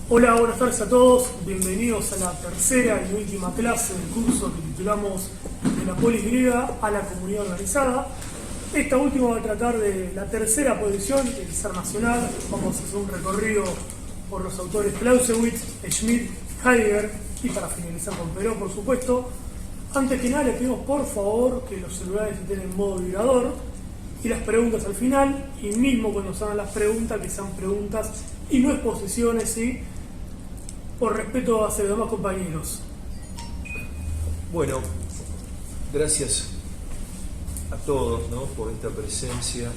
Hola, buenas tardes a todos. Bienvenidos a la tercera y última clase del curso que titulamos De la polis griega a la comunidad organizada. Esta última va a tratar de la tercera posición, el zar nacional. Vamos a hacer un recorrido por los autores Clausewitz, Schmidt, Heidegger y para finalizar con Perón, por supuesto. Antes que nada, les pedimos por favor que los celulares estén en modo vibrador y las preguntas al final, y mismo cuando se hagan las preguntas, que sean preguntas y no exposiciones, ¿sí? Por respeto hacia los demás compañeros. Bueno, gracias a todos, ¿no?, por esta presencia.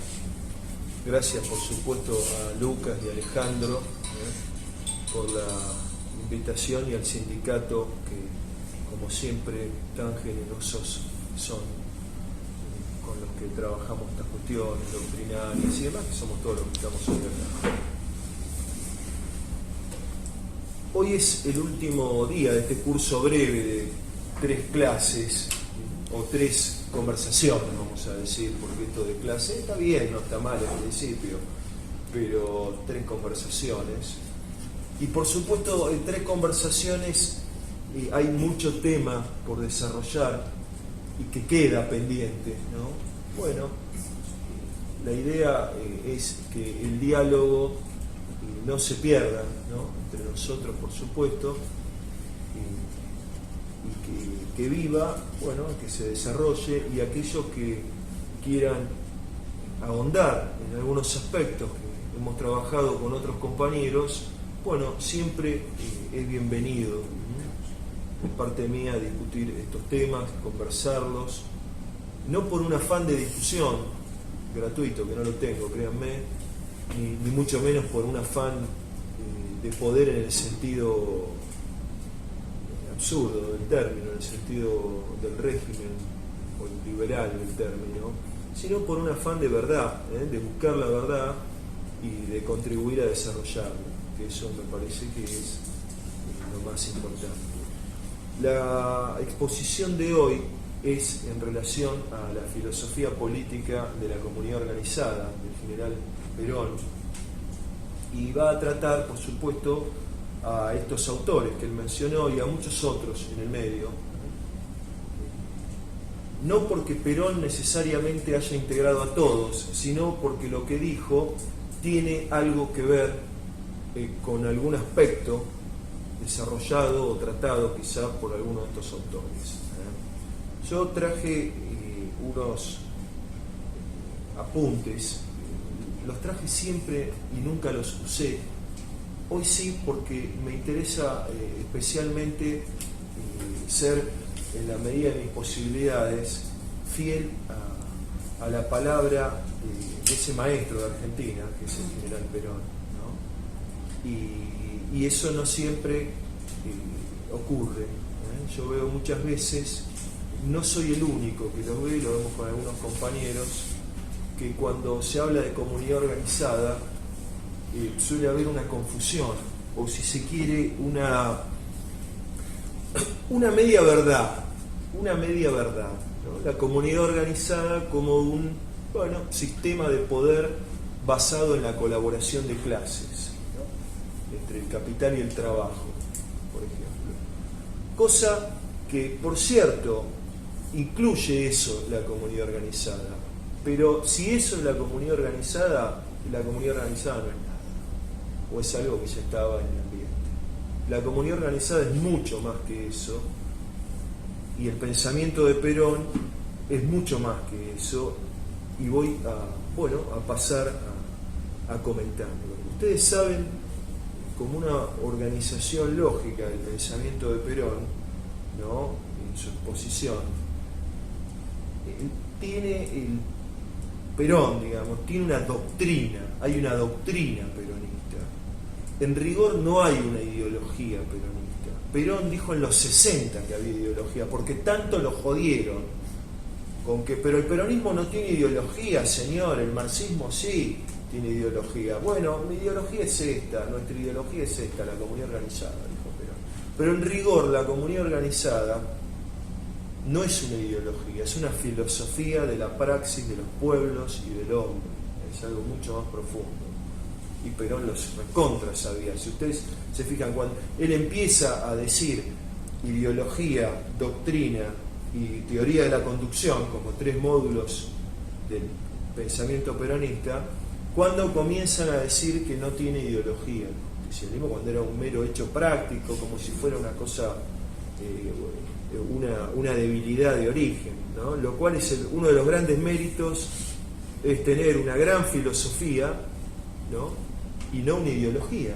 Gracias, por supuesto, a Lucas y a Alejandro por la invitación, y al sindicato que, como siempre, tan generosos son con los que trabajamos estas cuestiones doctrinarias y demás, que somos todos los que estamos hoy acá. Hoy es el último día de este curso breve de 3 clases, o 3 conversaciones, vamos a decir, porque esto de clase está bien, no está mal al principio, pero 3 conversaciones. Y por supuesto, en 3 conversaciones hay mucho tema por desarrollar y que queda pendiente, ¿no? Bueno, la idea es que el diálogo no se pierda, ¿no?, entre nosotros, por supuesto, y que viva, bueno, que se desarrolle, y aquellos que quieran ahondar en algunos aspectos que hemos trabajado con otros compañeros, bueno, siempre es bienvenido, de parte mía, discutir estos temas, conversarlos, no por un afán de discusión gratuito, que no lo tengo, créanme, ni mucho menos por un afán de poder en el sentido absurdo del término, en el sentido del régimen o el liberal del término, sino por un afán de verdad, de buscar la verdad y de contribuir a desarrollarla, que eso me parece que es lo más importante. La exposición de hoy es en relación a la filosofía política de la comunidad organizada del general Perón, y va a tratar, por supuesto, a estos autores que él mencionó y a muchos otros en el medio, no porque Perón necesariamente haya integrado a todos, sino porque lo que dijo tiene algo que ver con algún aspecto desarrollado o tratado quizás por alguno de estos autores. Yo traje unos apuntes, los traje siempre y nunca los usé. Hoy sí, porque me interesa especialmente ser, en la medida de mis posibilidades, fiel a la palabra de ese maestro de Argentina, que es el general Perón, ¿no? Y eso no siempre ocurre. Yo veo muchas veces, no soy el único que lo ve, lo vemos con algunos compañeros, que cuando se habla de comunidad organizada suele haber una confusión, o si se quiere una media verdad, ¿no? La comunidad organizada como un sistema de poder basado en la colaboración de clases, ¿no?, entre el capital y el trabajo, por ejemplo. Cosa que, por cierto, incluye eso la comunidad organizada. Pero si eso es la comunidad organizada no es nada, o es algo que ya estaba en el ambiente. La comunidad organizada es mucho más que eso, y el pensamiento de Perón es mucho más que eso, y voy a pasar a comentarlo. Ustedes saben, como una organización lógica del pensamiento de Perón, ¿no?, en su exposición, Perón, digamos, tiene una doctrina, hay una doctrina peronista. En rigor no hay una ideología peronista. Perón dijo en los 60 que había ideología, porque tanto lo jodieron con que, pero el peronismo no tiene ideología, señor, el marxismo sí tiene ideología. Bueno, mi ideología es esta, nuestra ideología es esta, la comunidad organizada, dijo Perón. Pero en rigor la comunidad organizada no es una ideología, es una filosofía de la praxis de los pueblos y del hombre, es algo mucho más profundo. y Perón los recontra sabía. Si ustedes se fijan, cuando él empieza a decir ideología, doctrina y teoría de la conducción como tres módulos del pensamiento peronista, cuando comienzan a decir que no tiene ideología el justicialismo, cuando era un mero hecho práctico, como si fuera una cosa, una debilidad de origen, ¿no? Lo cual es uno de los grandes méritos, es tener una gran filosofía, ¿no? Y no una ideología.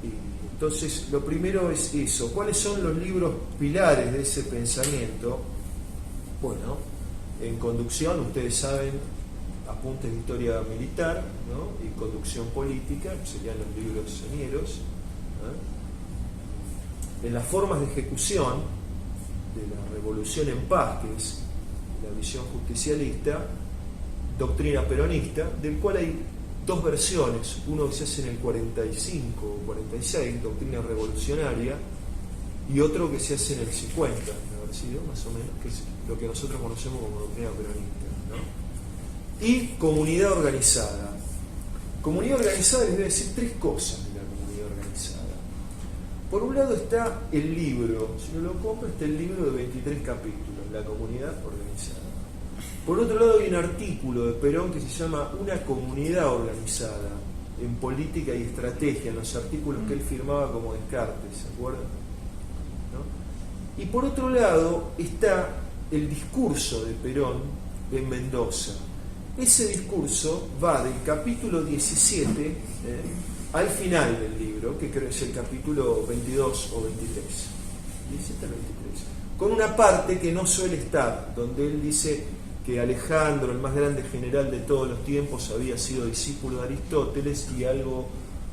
Y entonces, lo primero es eso. ¿Cuáles son los libros pilares de ese pensamiento? Bueno, en conducción, ustedes saben, Apuntes de Historia Militar, ¿no? Y Conducción Política, serían los libros señeros, ¿no? En las formas de ejecución de la Revolución en Paz, que es la visión justicialista, Doctrina Peronista, del cual hay dos versiones, uno que se hace en el 45 o 46, Doctrina Revolucionaria, y otro que se hace en el 50, de haber sido más o menos, que es lo que nosotros conocemos como Doctrina Peronista, ¿no? Y Comunidad Organizada. Comunidad Organizada les voy a decir tres cosas de la comunidad organizada. Por un lado está el libro, si uno lo compra, está el libro de 23 capítulos, La Comunidad Organizada. Por otro lado hay un artículo de Perón que se llama Una comunidad organizada en política y estrategia, en los artículos que él firmaba como Descartes, ¿se acuerdan? ¿No? Y por otro lado está el discurso de Perón en Mendoza. Ese discurso va del capítulo 17 al final del libro, que creo es el capítulo 22 o 23, 17 al 23, con una parte que no suele estar, donde él dice que Alejandro, el más grande general de todos los tiempos, había sido discípulo de Aristóteles, y algo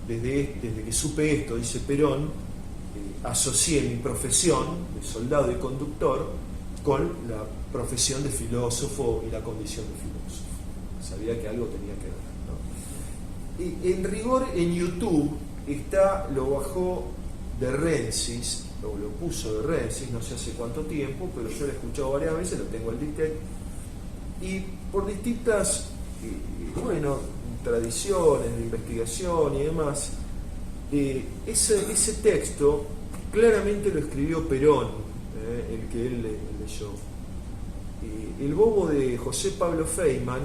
desde que supe esto, dice Perón, asocié mi profesión de soldado y conductor con la profesión de filósofo y la condición de filósofo. Sabía que algo tenía que ver, ¿no? Y en rigor en YouTube lo bajó de Rensis, o lo puso de Rensis, no sé hace cuánto tiempo, pero yo lo he escuchado varias veces, lo tengo al disquete, y por distintas tradiciones de investigación y demás, ese texto claramente lo escribió Perón, el que él leyó. El bobo de José Pablo Feynman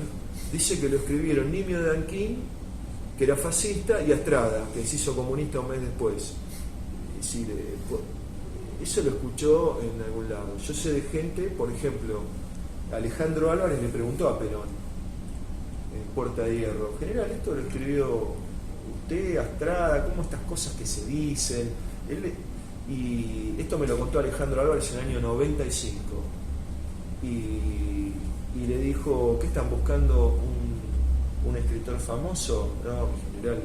dice que lo escribieron Nimio de Anquín, que era fascista, y Astrada, que se hizo comunista un mes después. Es decir, eso lo escuchó en algún lado. Yo sé de gente, por ejemplo, Alejandro Álvarez le preguntó a Perón en Puerta de Hierro: general, esto lo escribió usted, Astrada, ¿cómo estas cosas que se dicen? Y esto me lo contó Alejandro Álvarez en el año 95. Y le dijo: ¿qué están buscando? ¿Un escritor famoso? No, en general,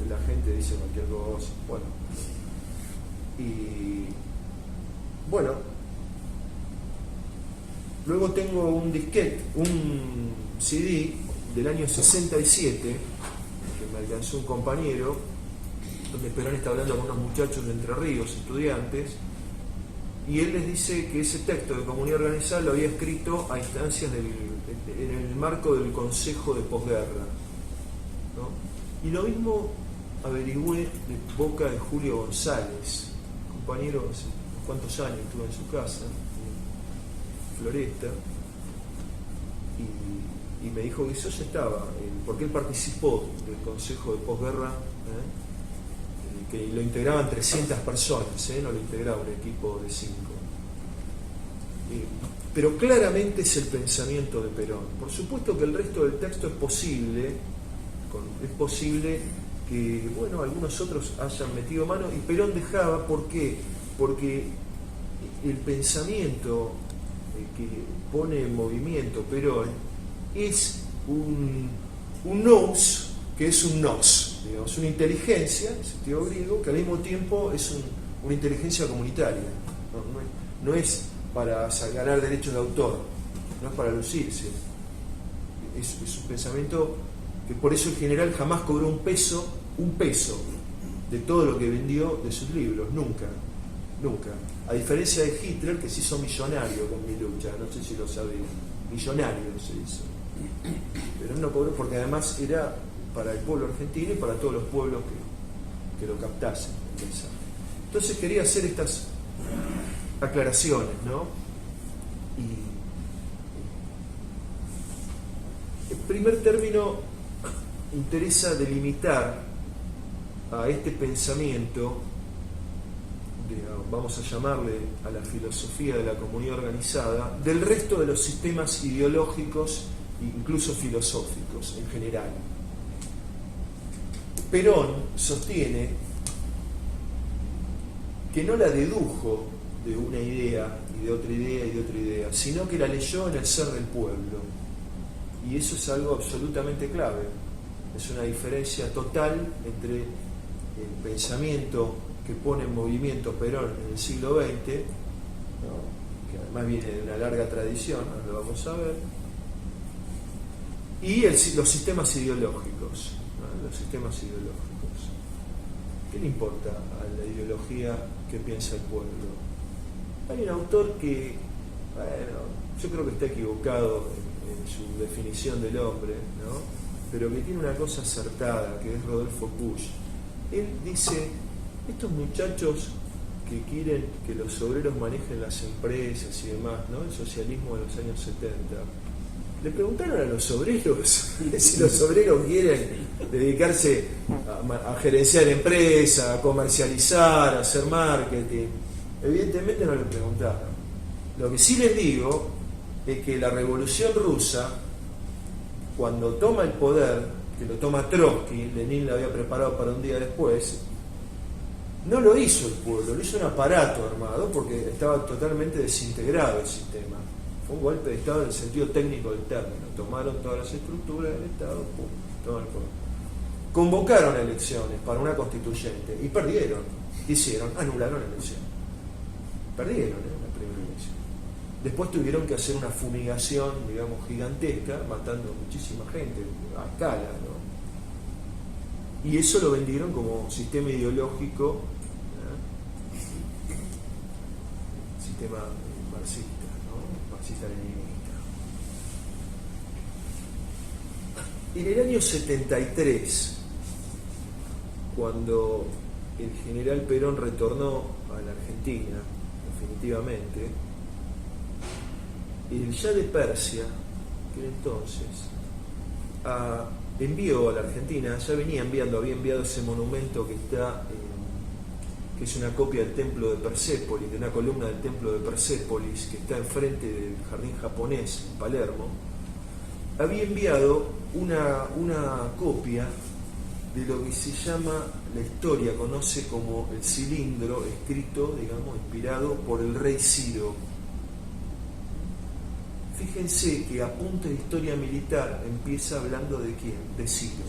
la gente dice cualquier cosa. Bueno, luego tengo un disquete, un CD del año 67, que me alcanzó un compañero, donde Perón está hablando con unos muchachos de Entre Ríos, estudiantes, y él les dice que ese texto de Comunidad Organizada lo había escrito a instancias en el marco del Consejo de Posguerra, ¿no? Y lo mismo averigüé de boca de Julio González, compañero hace unos cuantos años, estuve en su casa, en Floresta, y me dijo que eso ya estaba, porque él participó del Consejo de Posguerra, que lo integraban 300 personas, no lo integraba un equipo de 5. Pero claramente es el pensamiento de Perón. Por supuesto que el resto del texto es posible que, algunos otros hayan metido mano, y Perón dejaba. ¿Por qué? Porque el pensamiento que pone en movimiento Perón es un nous, que es un nos, digamos, una inteligencia, en sentido griego, que al mismo tiempo es una inteligencia comunitaria. No es para ganar derechos de autor, no es para lucirse. Es un pensamiento que por eso el general jamás cobró un peso de todo lo que vendió de sus libros, nunca. A diferencia de Hitler, que se hizo millonario con Mi Lucha, no sé si lo sabían, millonario se hizo. Perón no cobró porque además era para el pueblo argentino y para todos los pueblos que lo captasen el mensaje. Entonces quería hacer estas aclaraciones, ¿no? Y en primer término interesa delimitar a este pensamiento, vamos a llamarle a la filosofía de la comunidad organizada, del resto de los sistemas ideológicos e incluso filosóficos en general. Perón sostiene que no la dedujo de una idea y de otra idea y de otra idea, sino que la leyó en el ser del pueblo. Y eso es algo absolutamente clave. Es una diferencia total entre el pensamiento que pone en movimiento Perón en el siglo XX, ¿no?, que además viene de una larga tradición, ahora lo vamos a ver, y los sistemas ideológicos, ¿no?, los sistemas ideológicos. ¿Qué le importa a la ideología que piensa el pueblo? Hay un autor que, bueno, yo creo que está equivocado en su definición del hombre, ¿no?, pero que tiene una cosa acertada, que es Rodolfo Puig. Él dice: estos muchachos que quieren que los obreros manejen las empresas y demás, ¿no?, el socialismo de los años 70, le preguntaron a los obreros si los obreros quieren dedicarse a gerenciar empresas, a comercializar, a hacer marketing. Evidentemente no le preguntaron. Lo que sí les digo es que la Revolución Rusa, cuando toma el poder, que lo toma Trotsky, Lenin lo había preparado para un día después, no lo hizo el pueblo, lo hizo un aparato armado porque estaba totalmente desintegrado el sistema. Fue un golpe de Estado en el sentido técnico del término. Tomaron todas las estructuras del Estado, pum, tomaron el poder. Convocaron elecciones para una constituyente y perdieron. ¿Qué hicieron? Anularon la elección. Perdieron la primera elección. Después tuvieron que hacer una fumigación, digamos, gigantesca, matando muchísima gente a escala, ¿no? Y eso lo vendieron como sistema ideológico, sistema marxista, ¿no?, marxista-leninista. En el año 73, cuando el general Perón retornó a la Argentina, definitivamente, el Shah de Persia, que era entonces, envió a la Argentina, había enviado ese monumento que está, que es una copia del templo de Persépolis, de una columna del templo de Persépolis, que está enfrente del jardín japonés en Palermo. Había enviado una copia de lo que se llama, la historia conoce como el cilindro, escrito, digamos, inspirado por el rey Ciro. Fíjense que a punta de historia militar empieza hablando de quién, de Ciro.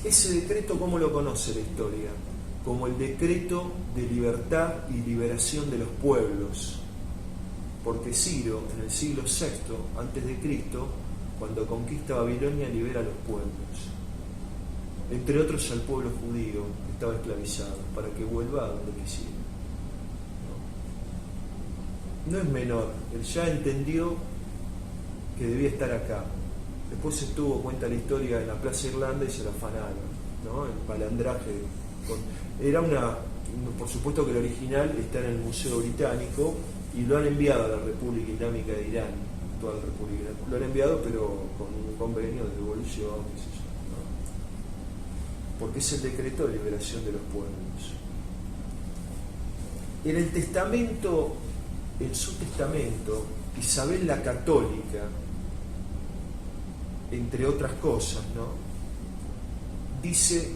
Ese decreto, ¿cómo lo conoce la historia? Como el decreto de libertad y liberación de los pueblos. Porque Ciro, en el siglo VI a.C., cuando conquista Babilonia, libera a los pueblos. Entre otros al pueblo judío, que estaba esclavizado, para que vuelva a donde quisiera. No es menor, él ya entendió que debía estar acá. Después se tuvo cuenta la historia en la Plaza Irlanda y se la afanaron, ¿no?, el malandraje. Por supuesto que el original está en el Museo Británico y lo han enviado a la República Islámica de Irán, toda la República. Lo han enviado, pero con un convenio de devolución, qué sé yo, ¿no?, porque es el decreto de liberación de los pueblos. En su testamento, Isabel la Católica, entre otras cosas, ¿no?, dice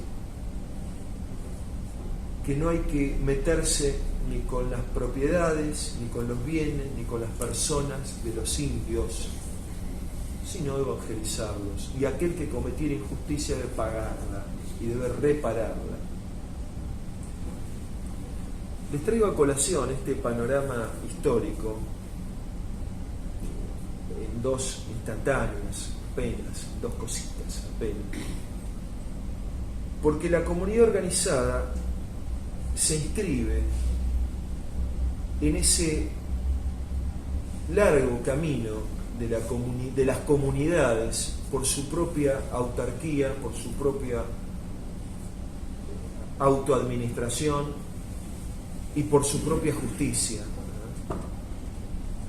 que no hay que meterse ni con las propiedades, ni con los bienes, ni con las personas de los indios, sino evangelizarlos. Y aquel que cometiera injusticia debe pagarla y debe repararla. Les traigo a colación este panorama histórico en dos instantáneas, apenas, dos cositas, apenas. Porque la comunidad organizada se inscribe en ese largo camino de las comunidades por su propia autarquía, por su propia autoadministración y por su propia justicia.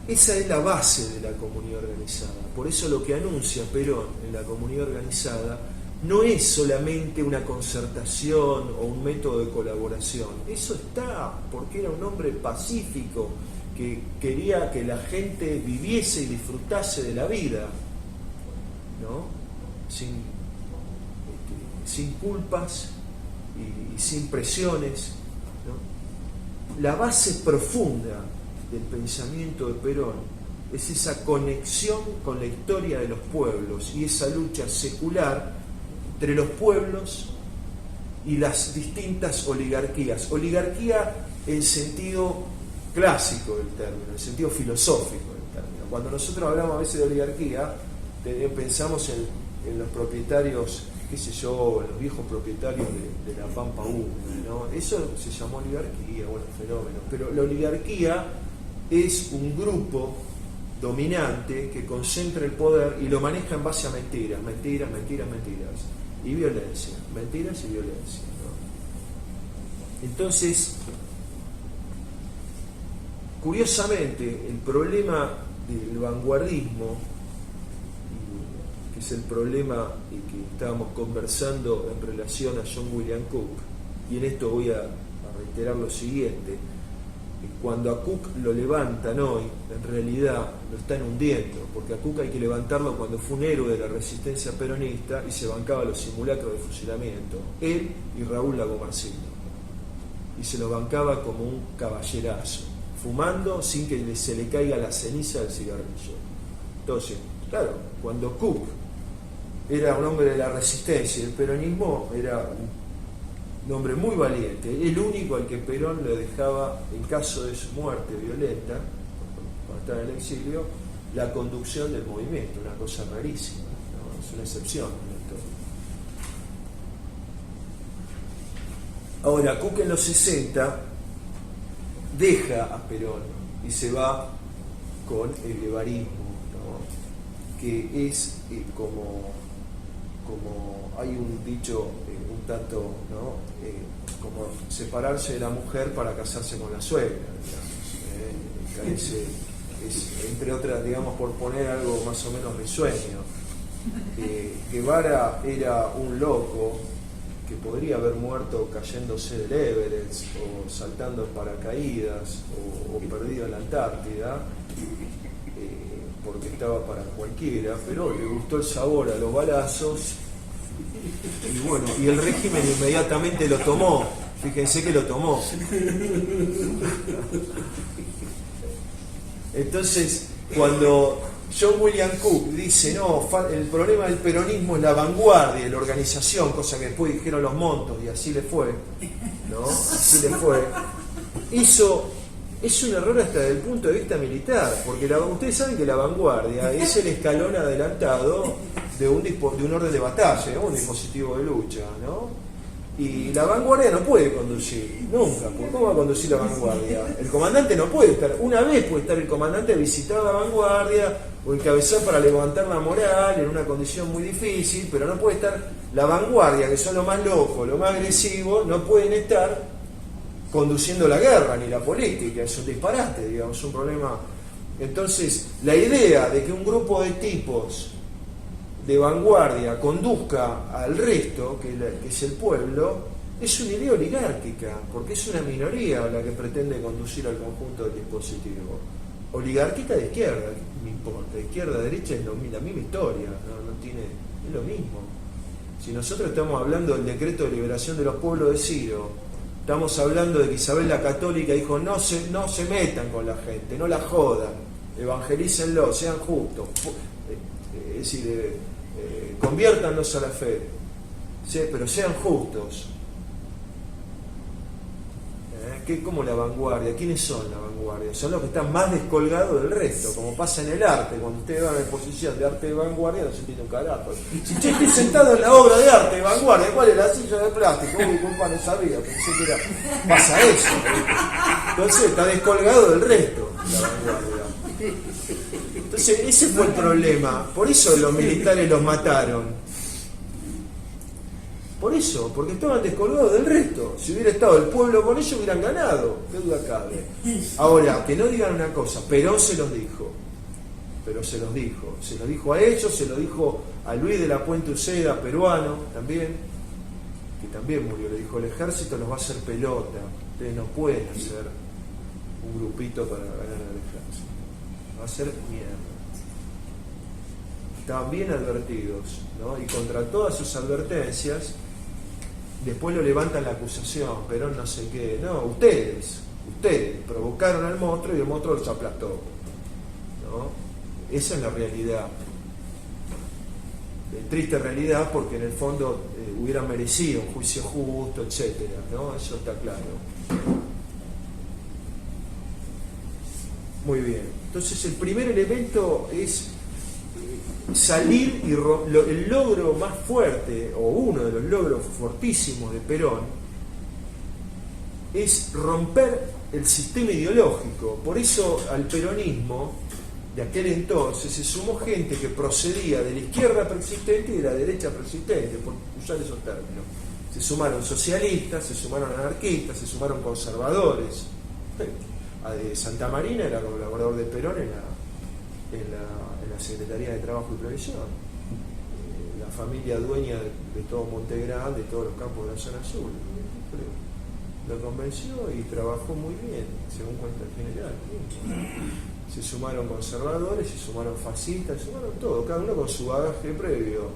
Esa es la base de la comunidad organizada. Por eso lo que anuncia Perón en la comunidad organizada no es solamente una concertación o un método de colaboración. Eso está porque era un hombre pacífico que quería que la gente viviese y disfrutase de la vida, ¿no? Sin culpas y sin presiones, ¿no? La base profunda del pensamiento de Perón es esa conexión con la historia de los pueblos y esa lucha secular entre los pueblos y las distintas oligarquías. Oligarquía en sentido clásico del término, en sentido filosófico del término. Cuando nosotros hablamos a veces de oligarquía, pensamos en los propietarios, qué sé yo, en los viejos propietarios de la Pampa húmeda, ¿no? Eso se llamó oligarquía, bueno, fenómeno. Pero la oligarquía es un grupo dominante que concentra el poder y lo maneja en base a mentiras y violencia, mentiras y violencia, ¿no? Entonces, curiosamente, el problema del vanguardismo, que es el problema que estábamos conversando en relación a John William Cook, y en esto voy a reiterar lo siguiente: cuando a Cook lo levantan hoy, en realidad lo están hundiendo, porque a Cook hay que levantarlo cuando fue un héroe de la resistencia peronista y se bancaba los simulacros de fusilamiento, él y Raúl Lagomarsino, y se lo bancaba como un caballerazo, fumando sin que se le caiga la ceniza del cigarrillo. Entonces, claro, cuando Cook era un hombre de la resistencia y el peronismo, era un hombre muy valiente, el único al que Perón le dejaba, en caso de su muerte violenta, cuando estaba en el exilio, la conducción del movimiento, una cosa rarísima, ¿no? Es una excepción en la historia. Ahora, Cook en los 60 deja a Perón y se va con el guevarismo, ¿no? Que es como hay un dicho un tanto, ¿no? Como separarse de la mujer para casarse con la suegra, digamos, es, entre otras, digamos, por poner algo más o menos risueño. Guevara era un loco que podría haber muerto cayéndose del Everest o saltando en paracaídas o perdido en la Antártida, porque estaba para cualquiera, pero le gustó el sabor a los balazos y bueno, y el régimen inmediatamente lo tomó. Fíjense que lo tomó. Entonces, cuando John William Cook dice, no, el problema del peronismo es la vanguardia, la organización, cosa que después dijeron los Montos, y así le fue, ¿no? Así le fue. Eso es un error hasta desde el punto de vista militar, porque ustedes saben que la vanguardia es el escalón adelantado de un orden de batalla, un dispositivo de lucha, ¿no? Y la vanguardia no puede conducir, nunca. ¿Cómo va a conducir la vanguardia? El comandante no puede estar, una vez puede estar el comandante a visitar la vanguardia o encabezar para levantar la moral en una condición muy difícil, pero no puede estar la vanguardia, que son los más locos, los más agresivos, no pueden estar conduciendo la guerra ni la política. Es un disparate, digamos, un problema. Entonces, la idea de que un grupo de tipos de vanguardia conduzca al resto, que es el pueblo, es una idea oligárquica, porque es una minoría la que pretende conducir al conjunto del dispositivo. Oligarquita de izquierda, ¿qué me importa? De izquierda a derecha es la misma historia, es lo mismo. Si nosotros estamos hablando del decreto de liberación de los pueblos de Ciro, estamos hablando de que Isabel la Católica dijo, no se metan con la gente, no la jodan, evangelícenlo, sean justos, es decir, conviértanlos a la fe, ¿sí? Pero sean justos. ¿Qué como la vanguardia? ¿Quiénes son la vanguardia? Son los que están más descolgados del resto, como pasa en el arte. Cuando ustedes van a la exposición de arte de vanguardia, no se entiende un carajo. Si yo estoy sentado en la obra de arte de vanguardia, ¿cuál es la silla de plástico? Uy, culpa, no sabía, pensé que era. Pasa eso. Entonces está descolgado del resto, la vanguardia. Entonces ese fue el problema, por eso los militares los mataron. Por eso, porque estaban descolgados del resto. Si hubiera estado el pueblo con ellos, hubieran ganado. ¿Qué duda cabe? Ahora, que no digan una cosa, Perón se los dijo. Pero se los dijo a ellos, se lo dijo a Luis de la Puente Uceda, peruano también, que también murió. Le dijo: el ejército nos va a hacer pelota, ustedes no pueden hacer un grupito para ganar al ejército, va a ser mierda. Estaban bien advertidos, ¿no? Y contra todas sus advertencias después lo levantan la acusación: Perón no sé qué. No, ustedes provocaron al monstruo y el monstruo los aplastó, ¿no? Esa es la realidad, triste realidad, porque en el fondo hubieran merecido un juicio justo, etcétera, ¿no? Eso está claro. Muy bien. Entonces el primer elemento es salir y el logro más fuerte, o uno de los logros fortísimos de Perón, es romper el sistema ideológico. Por eso al peronismo de aquel entonces se sumó gente que procedía de la izquierda persistente y de la derecha persistente, por usar esos términos. Se sumaron socialistas, se sumaron anarquistas, se sumaron conservadores. Santa Marina era colaborador de Perón en la Secretaría de Trabajo y Previsión. La familia dueña de todo Montegrande, de todos los campos de la zona sur. Lo convenció y trabajó muy bien, según cuenta el general. Se sumaron conservadores, se sumaron fascistas, se sumaron todo, cada uno con su bagaje previo.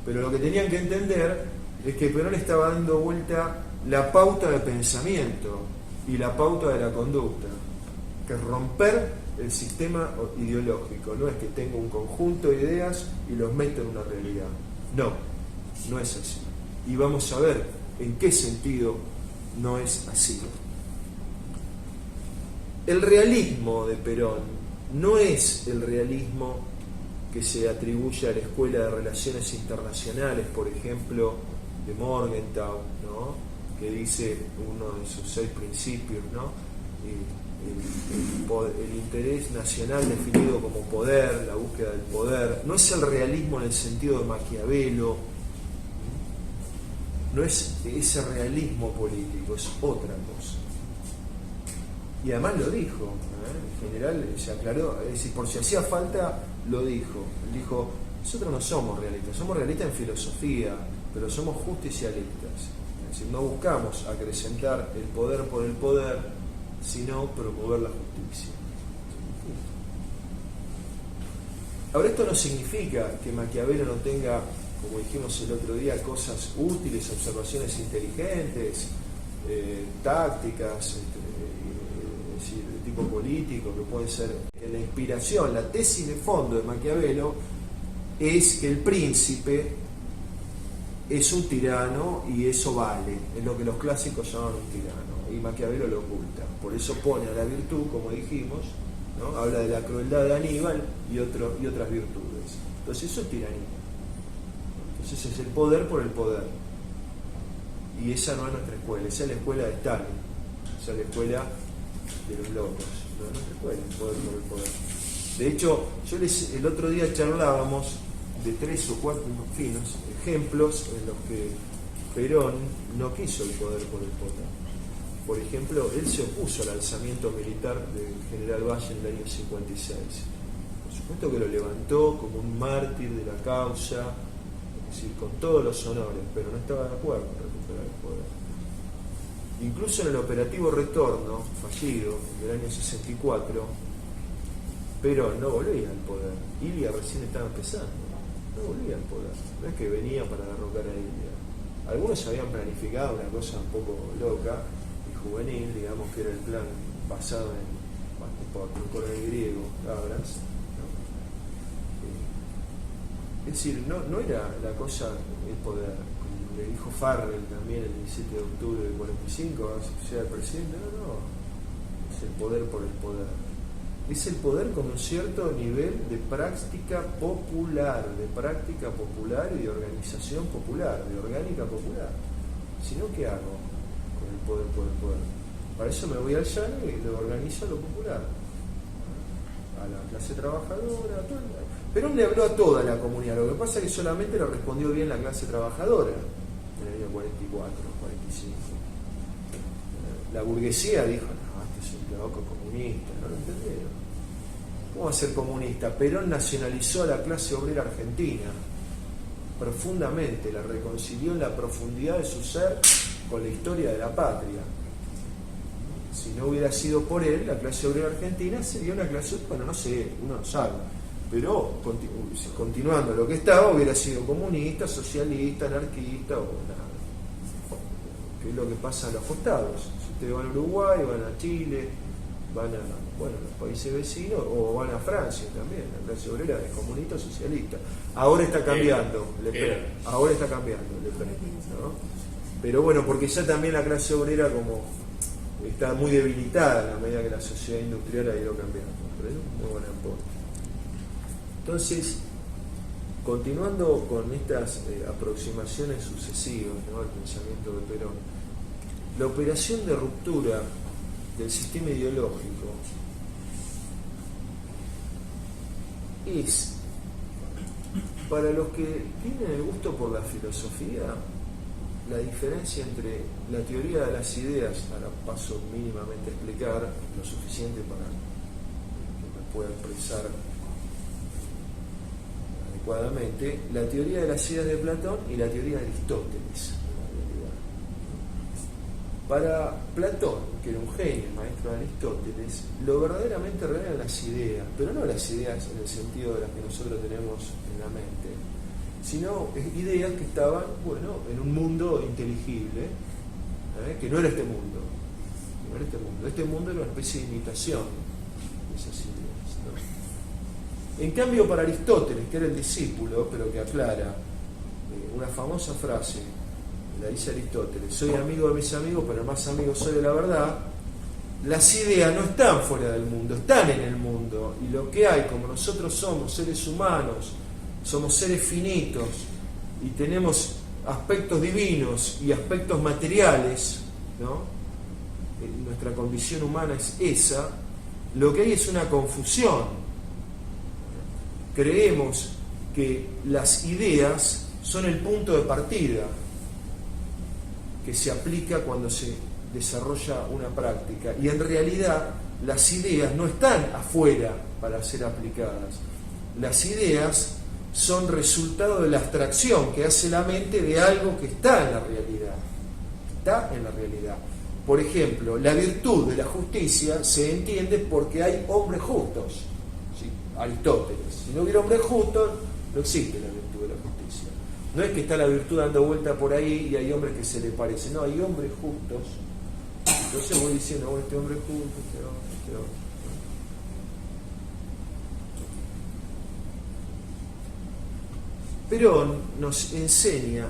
Pero lo que tenían que entender es que Perón estaba dando vuelta la pauta de pensamiento y la pauta de la conducta, que es romper el sistema ideológico. No es que tengo un conjunto de ideas y los meto en una realidad. No es así. Y vamos a ver en qué sentido no es así. El realismo de Perón no es el realismo que se atribuye a la Escuela de Relaciones Internacionales, por ejemplo, de Morgenthau, ¿no? Que dice uno de sus 6 principios, ¿no? El interés nacional definido como poder, la búsqueda del poder. No es el realismo en el sentido de Maquiavelo, no es ese realismo político, es otra cosa. Y además lo dijo, en general se aclaró, es decir, por si hacía falta, lo dijo. Él dijo: nosotros no somos realistas en filosofía, pero somos justicialistas. Es decir, no buscamos acrecentar el poder por el poder, sino promover la justicia. Ahora, esto no significa que Maquiavelo no tenga, como dijimos el otro día, cosas útiles, observaciones inteligentes, tácticas, de tipo político, que puede ser la inspiración. La tesis de fondo de Maquiavelo es que el príncipe es un tirano y eso vale, es lo que los clásicos llaman un tirano, y Maquiavelo lo oculta. Por eso pone a la virtud, como dijimos, ¿no? Habla de la crueldad de Aníbal y otras virtudes. Entonces eso es tiranía. Entonces es el poder por el poder. Y esa no es nuestra escuela, esa es la escuela de Stalin, esa es la escuela de los locos, no es nuestra escuela, el poder por el poder. De hecho, el otro día charlábamos de 3 o 4 finos ejemplos en los que Perón no quiso el poder por el poder. Por ejemplo, él se opuso al alzamiento militar del general Valle en el año 56. Por supuesto que lo levantó como un mártir de la causa, es decir, con todos los honores, pero no estaba de acuerdo en recuperar el poder. Incluso en el operativo Retorno, fallido, del año 64, Perón no volvía al poder. Ilia recién estaba empezando, no volvía al poder. No es que venía para derrocar a Ilia. Algunos habían planificado una cosa un poco loca y juvenil, digamos que era el plan basado por un coronel griego, Cabras, ¿no? Es decir, no era la cosa el poder, como le dijo Farrell también el 17 de octubre del 45, a ser el presidente. No, es el poder por el poder. Es el poder con un cierto nivel de práctica popular y de organización popular, de orgánica popular. Si no, ¿qué hago con el poder por el poder? Para eso me voy al llano y lo organizo a lo popular. a la clase trabajadora, Perón le habló a toda la comunidad, lo que pasa es que solamente le respondió bien la clase trabajadora en el año 44, 45. La burguesía dijo, no, este es un loco comunista, no lo entendieron. ¿Cómo va a ser comunista? Perón nacionalizó a la clase obrera argentina profundamente, la reconcilió en la profundidad de su ser con la historia de la patria. Si no hubiera sido por él, la clase obrera argentina sería una clase, bueno, no sé, uno no sabe, pero continuando lo que estaba, hubiera sido comunista, socialista, anarquista o nada. Que es lo que pasa a los costados. Si ustedes van a Uruguay, van a Chile, van a los países vecinos, o van a Francia también, la clase obrera es comunista o socialista. Ahora está cambiando, ahora está cambiando, ¿no? Pero bueno, porque ya también la clase obrera como está muy debilitada en la medida que la sociedad industrial ha ido cambiando. Pero es un muy buen aporte. Entonces, continuando con estas aproximaciones sucesivas, ¿no?, al pensamiento de Perón, la operación de ruptura del sistema ideológico es, para los que tienen el gusto por la filosofía, la diferencia entre la teoría de las ideas, ahora paso mínimamente a explicar lo suficiente para que me pueda expresar adecuadamente, la teoría de las ideas de Platón y la teoría de Aristóteles. Para Platón, que era un genio, maestro de Aristóteles, lo verdaderamente real eran las ideas, pero no las ideas en el sentido de las que nosotros tenemos en la mente, sino ideas que estaban, bueno, en un mundo inteligible, que no era este mundo. No era este mundo. Este mundo era una especie de imitación de esas ideas, ¿no? En cambio, para Aristóteles, que era el discípulo, pero que aclara una famosa frase, la dice Aristóteles: soy amigo de mis amigos, pero más amigo soy de la verdad. Las ideas no están fuera del mundo, están en el mundo, y lo que hay, como nosotros somos seres humanos, somos seres finitos y tenemos aspectos divinos y aspectos materiales, ¿no? Nuestra condición humana es esa. Lo que hay es una confusión. Creemos que las ideas son el punto de partida que se aplica cuando se desarrolla una práctica, y en realidad las ideas no están afuera para ser aplicadas. Las ideas son resultado de la abstracción que hace la mente de algo que está en la realidad. Está en la realidad. Por ejemplo, la virtud de la justicia se entiende porque hay hombres justos. ¿Sí? Aristóteles. Si no hubiera hombres justos, no existe la virtud de la justicia. No es que está la virtud dando vuelta por ahí y hay hombres que se le parecen. No, hay hombres justos. Entonces voy diciendo, bueno, este hombre es justo, este otro. Perón nos enseña,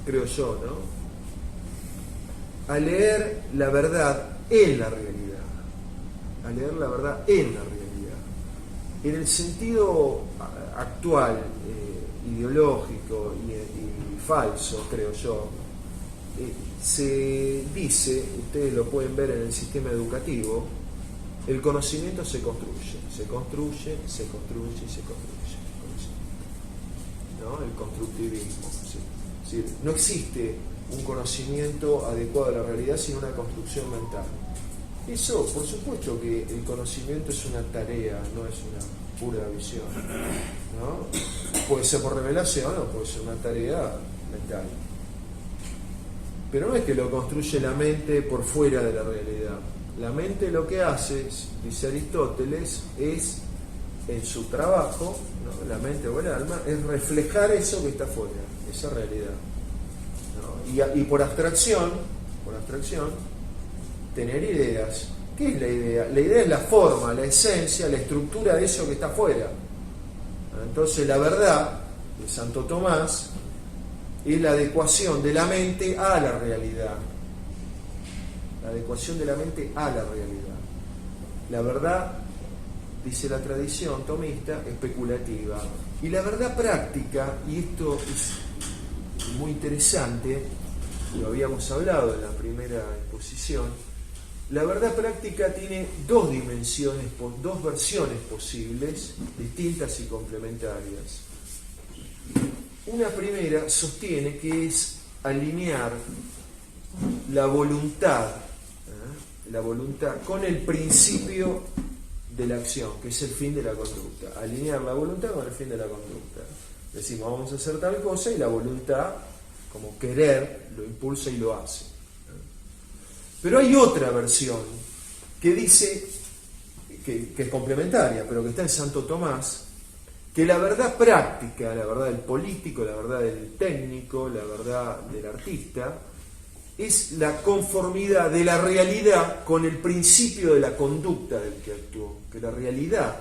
creo yo, ¿no?, a leer la verdad en la realidad. A leer la verdad en la realidad. En el sentido actual, ideológico y falso, creo yo, se dice, ustedes lo pueden ver en el sistema educativo, el conocimiento se construye, se construye, se construye y se construye. ¿No? El constructivismo. ¿Sí? Sí, no existe un conocimiento adecuado a la realidad sino una construcción mental. Eso, por supuesto que el conocimiento es una tarea, no es una pura visión, ¿no? Puede ser por revelación o puede ser una tarea mental. Pero no es que lo construye la mente por fuera de la realidad. La mente lo que hace, dice Aristóteles, es en su trabajo, ¿no?, la mente o el alma, es reflejar eso que está fuera, esa realidad, ¿no? Y por abstracción, tener ideas. ¿Qué es la idea? La idea es la forma, la esencia, la estructura de eso que está fuera. Entonces la verdad de Santo Tomás es la adecuación de la mente a la realidad. La adecuación de la mente a la realidad. La verdad, dice la tradición tomista, especulativa. Y la verdad práctica, y esto es muy interesante, lo habíamos hablado en la primera exposición, la verdad práctica tiene dos dimensiones, dos versiones posibles, distintas y complementarias. Una primera sostiene que es alinear la voluntad con el principio de la acción, que es el fin de la conducta. Alinear la voluntad con el fin de la conducta. Decimos, vamos a hacer tal cosa, y la voluntad, como querer, lo impulsa y lo hace. Pero hay otra versión que dice, que es complementaria, pero que está en Santo Tomás, que la verdad práctica, la verdad del político, la verdad del técnico, la verdad del artista, es la conformidad de la realidad con el principio de la conducta del que actuó. Que la realidad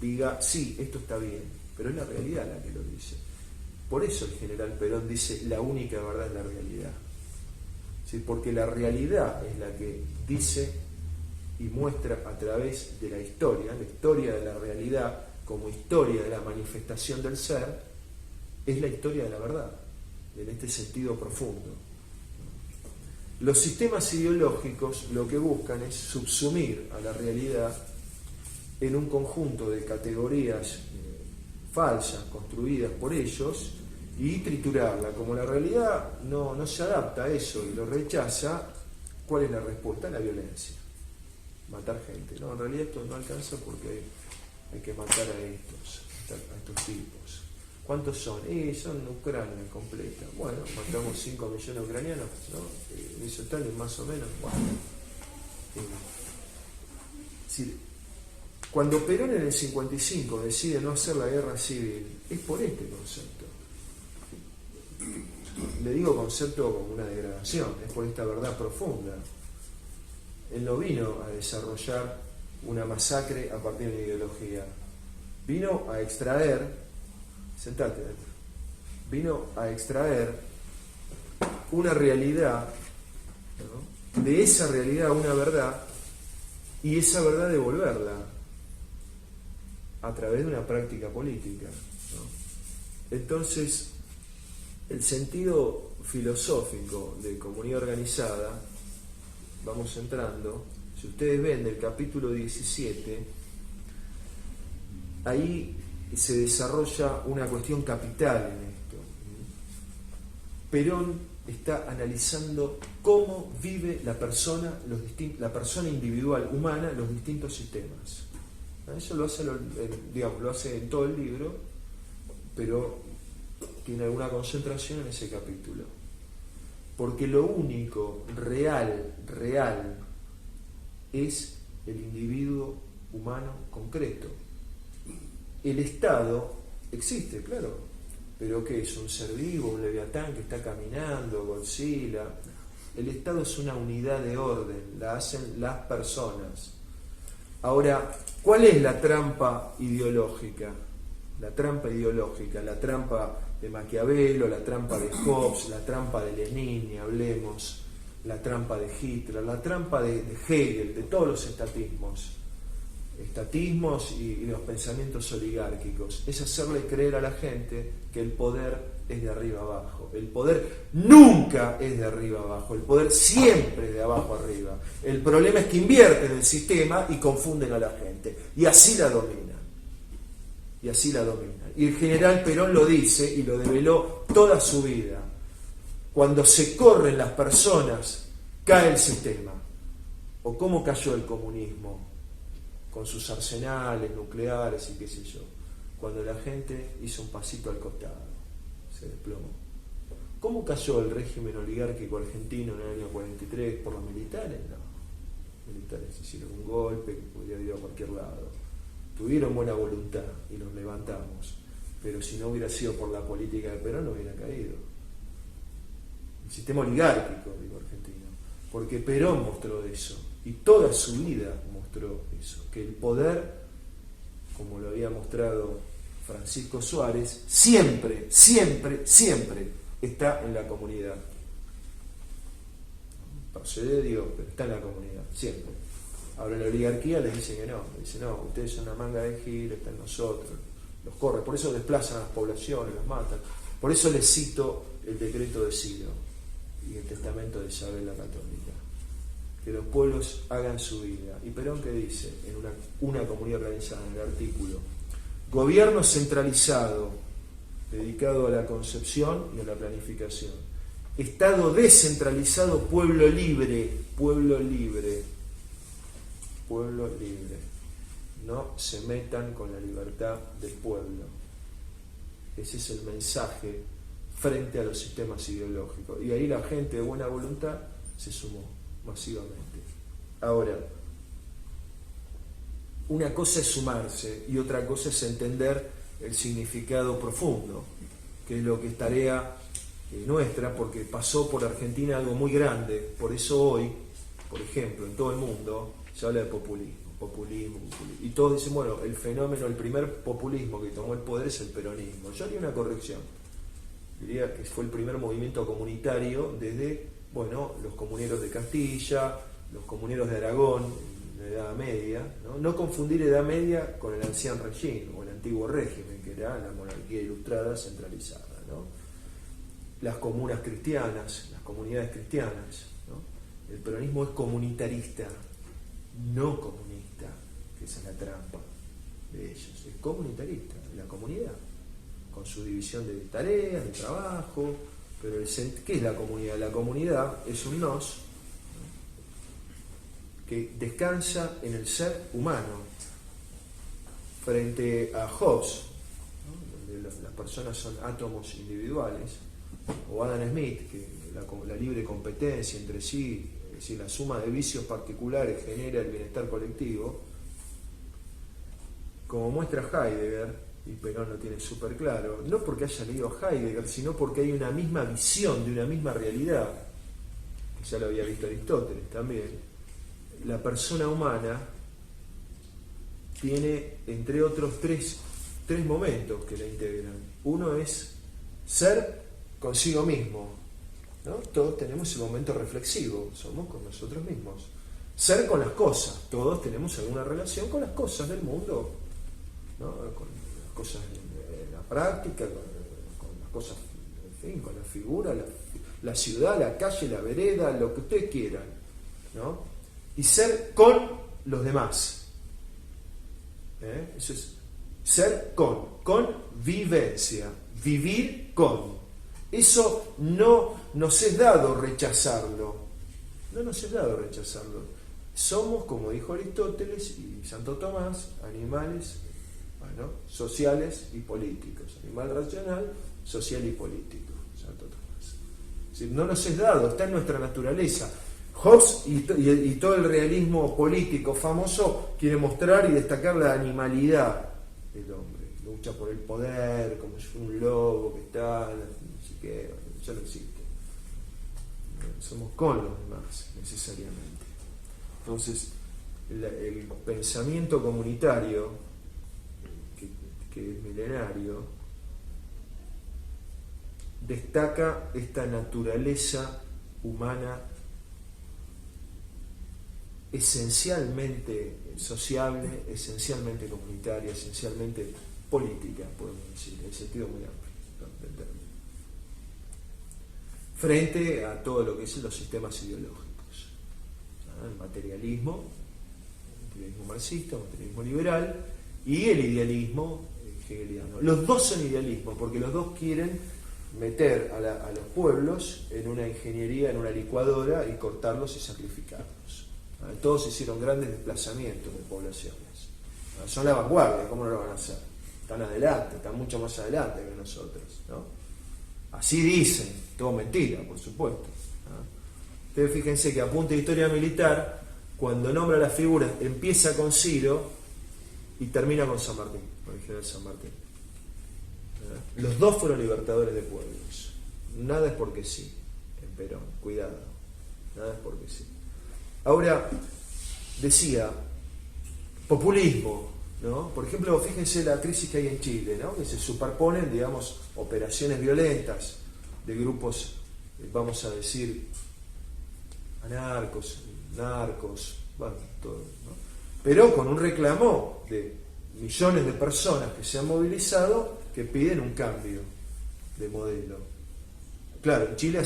diga, sí, esto está bien, pero es la realidad la que lo dice. Por eso el general Perón dice, la única verdad es la realidad. ¿Sí? Porque la realidad es la que dice y muestra a través de la historia de la realidad como historia de la manifestación del ser, es la historia de la verdad, en este sentido profundo. Los sistemas ideológicos lo que buscan es subsumir a la realidad en un conjunto de categorías falsas construidas por ellos y triturarla. Como la realidad no se adapta a eso y lo rechaza, ¿cuál es la respuesta? La violencia. Matar gente. No, en realidad esto no alcanza porque hay que matar a estos tipos. ¿Cuántos son? Son Ucrania completa. Bueno, matamos 5 millones de ucranianos, ¿no? Eso tal es más o menos. Bueno. Cuando Perón en el 55 decide no hacer la guerra civil, es por este concepto. Le digo concepto como una degradación, es por esta verdad profunda. Él no vino a desarrollar una masacre a partir de una ideología. Vino a extraer, vino a extraer una realidad, ¿no? De esa realidad una verdad, y esa verdad devolverla a través de una práctica política, ¿no? Entonces, el sentido filosófico de comunidad organizada, vamos entrando, si ustedes ven del capítulo 17, ahí se desarrolla una cuestión capital en esto. Perón está analizando cómo vive la persona individual, humana, los distintos sistemas. Eso lo hace en todo el libro, pero tiene alguna concentración en ese capítulo. Porque lo único real es el individuo humano concreto. El Estado existe, claro, pero ¿qué es? ¿Un ser vivo, un leviatán que está caminando, Godzilla? El Estado es una unidad de orden, la hacen las personas. Ahora, ¿cuál es la trampa ideológica? La trampa de Maquiavelo, la trampa de Hobbes, la trampa de Lenin, ni hablemos, la trampa de Hitler, la trampa de Hegel, de todos los estatismos y los pensamientos oligárquicos, es hacerle creer a la gente que el poder es de arriba abajo. El poder nunca es de arriba abajo, el poder siempre es de abajo arriba. El problema es que invierten el sistema y confunden a la gente, y así la dominan. Y el general Perón lo dice y lo develó toda su vida. Cuando se corren las personas, cae el sistema. ¿O cómo cayó el comunismo? Con sus arsenales nucleares y qué sé yo. Cuando la gente hizo un pasito al costado, se desplomó. ¿Cómo cayó el régimen oligárquico argentino en el año 43? ¿Por los militares? No. Militares hicieron un golpe que podría ir a cualquier lado. Tuvieron buena voluntad y nos levantamos. Pero si no hubiera sido por la política de Perón, no hubiera caído. El sistema oligárquico, digo, argentino. Porque Perón mostró eso. Y toda su vida mostró eso. Que el poder, como lo había mostrado Francisco Suárez, siempre está en la comunidad. Procede de Dios, pero está en la comunidad, siempre. Ahora la oligarquía les dice que no. Dice, no, ustedes son una manga de giles, están nosotros. Los corre, por eso desplazan a las poblaciones, los matan. Por eso les cito el decreto de Ciro y el testamento de Isabel la Católica. que los pueblos hagan su vida. Y Perón, ¿qué dice? En una comunidad organizada, en el artículo: gobierno centralizado, dedicado a la concepción y a la planificación. Estado descentralizado, pueblo libre, pueblo libre, pueblo libre. No se metan con la libertad del pueblo. Ese es el mensaje frente a los sistemas ideológicos. Y ahí la gente de buena voluntad se sumó masivamente. Ahora, una cosa es sumarse y otra cosa es entender el significado profundo, que es lo que es tarea nuestra, porque pasó por Argentina algo muy grande. Por eso hoy, por ejemplo, en todo el mundo se habla de populismo, y todos dicen, bueno, el fenómeno, el primer populismo que tomó el poder es el peronismo. Yo haría una corrección, diría que fue el primer movimiento comunitario desde, bueno, los comuneros de Castilla, los comuneros de Aragón en la Edad Media, no confundir Edad Media con el ancien régime o el antiguo régimen, que era la monarquía ilustrada centralizada, ¿no? Las comunas cristianas, las comunidades cristianas, ¿no? El peronismo es comunitarista, no comunista, que esa es la trampa de ellos, es comunitarista, de la comunidad, con su división de tareas, de trabajo, pero ¿qué es la comunidad? La comunidad es un nos, ¿no?, que descansa en el ser humano, frente a Hobbes, ¿no?, donde las personas son átomos individuales, o Adam Smith, que la libre competencia entre sí, es decir, la suma de vicios particulares genera el bienestar colectivo. Como muestra Heidegger, y Perón lo tiene súper claro, no porque haya leído Heidegger, sino porque hay una misma visión de una misma realidad, que ya lo había visto Aristóteles también. La persona humana tiene, entre otros, tres momentos que la integran. Uno es ser consigo mismo, ¿no? Todos tenemos ese momento reflexivo, somos con nosotros mismos. Ser con las cosas, todos tenemos alguna relación con las cosas del mundo, ¿no? Con las cosas de la práctica, con las cosas, en fin, con la figura, la ciudad, la calle, la vereda, lo que ustedes quieran, ¿no? Y ser con los demás. Eso es ser con vivencia, vivir con. Eso no nos es dado rechazarlo. No nos es dado rechazarlo. Somos, como dijo Aristóteles y Santo Tomás, animales, bueno, sociales y políticos. Animal racional, social y político. Santo Tomás. Es decir, no nos es dado, está en nuestra naturaleza. Hobbes y todo el realismo político famoso quiere mostrar y destacar la animalidad del hombre. Lucha por el poder, como si fuera un lobo que está, no sé qué, ya no existe. Somos con los demás, necesariamente. Entonces, el pensamiento comunitario, que es milenario, destaca esta naturaleza humana esencialmente sociable, esencialmente comunitaria, esencialmente política, podemos decir, en sentido muy amplio del término, frente a todo lo que son los sistemas ideológicos, ¿no? El materialismo marxista, el materialismo liberal y el idealismo hegeliano. Los dos son idealismos porque los dos quieren meter a los pueblos en una ingeniería, en una licuadora y cortarlos y sacrificarlos. Todos hicieron grandes desplazamientos de poblaciones. Son la vanguardia, ¿cómo no lo van a hacer? Están adelante, están mucho más adelante que nosotros, ¿no? Así dicen, todo mentira, por supuesto, ¿no? Ustedes fíjense que apunte historia militar, cuando nombra la figura, empieza con Ciro y termina con San Martín, con el general San Martín. Los dos fueron libertadores de pueblos. Nada es porque sí, en Perón, cuidado, nada es porque sí. Ahora, decía, populismo, ¿no? Por ejemplo, fíjense la crisis que hay en Chile, ¿no? Que se superponen, digamos, operaciones violentas de grupos, vamos a decir, anarcos, narcos, bueno, todo, ¿no? Pero con un reclamo de millones de personas que se han movilizado que piden un cambio de modelo. Claro, en Chile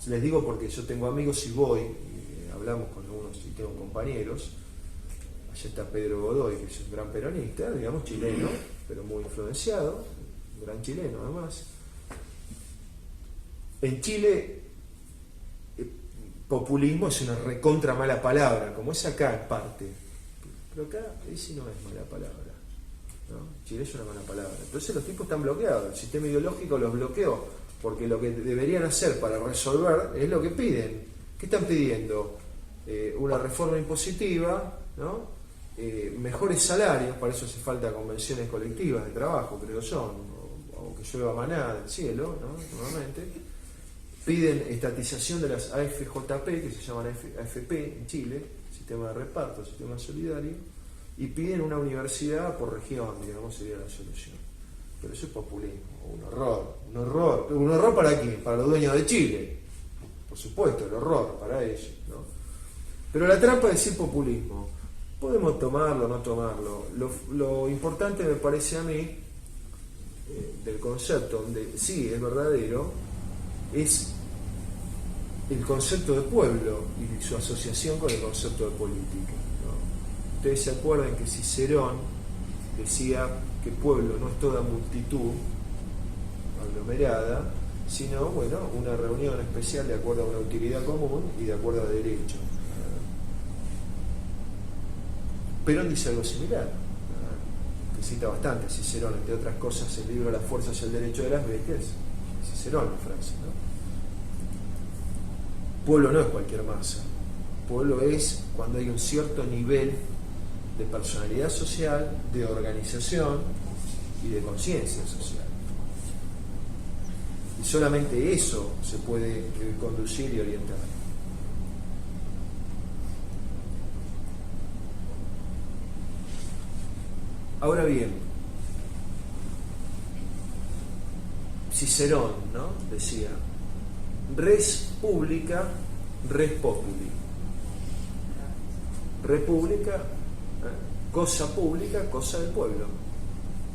les digo porque yo tengo amigos y voy, hablamos con algunos y tengo compañeros, allá está Pedro Godoy, que es un gran peronista, digamos chileno, pero muy influenciado, un gran chileno además. En Chile, populismo es una recontra mala palabra, como es acá en parte, pero acá ese no es mala palabra, ¿no? Chile es una mala palabra. Entonces los tipos están bloqueados, el sistema ideológico los bloqueó, porque lo que deberían hacer para resolver es lo que piden. ¿Qué están pidiendo? Una reforma impositiva, ¿no? Mejores salarios, para eso hace falta convenciones colectivas de trabajo, creo yo, o que llueva maná del cielo, ¿no? Normalmente. Piden estatización de las AFJP, que se llaman AFP en Chile, sistema de reparto, sistema solidario, y piden una universidad por región, digamos, sería la solución. Pero eso es populismo, un horror ¿para quién? Para los dueños de Chile, por supuesto, el horror para ellos, ¿no? Pero la trampa es decir populismo, podemos tomarlo o no tomarlo, lo importante me parece a mí, del concepto, donde sí es verdadero, es el concepto de pueblo y su asociación con el concepto de política, ¿no? Ustedes se acuerdan que Cicerón decía que pueblo no es toda multitud aglomerada, sino, bueno, una reunión especial de acuerdo a una utilidad común y de acuerdo a derecho. Perón dice algo similar, que cita bastante Cicerón, entre otras cosas, el libro Las fuerzas y el derecho de las bestias, Cicerón en Francia, ¿no? Pueblo no es cualquier masa, pueblo es cuando hay un cierto nivel de personalidad social, de organización y de conciencia social. Y solamente eso se puede conducir y orientar. Ahora bien, Cicerón, ¿no? Decía, res publica, res populi. República, cosa pública, cosa del pueblo.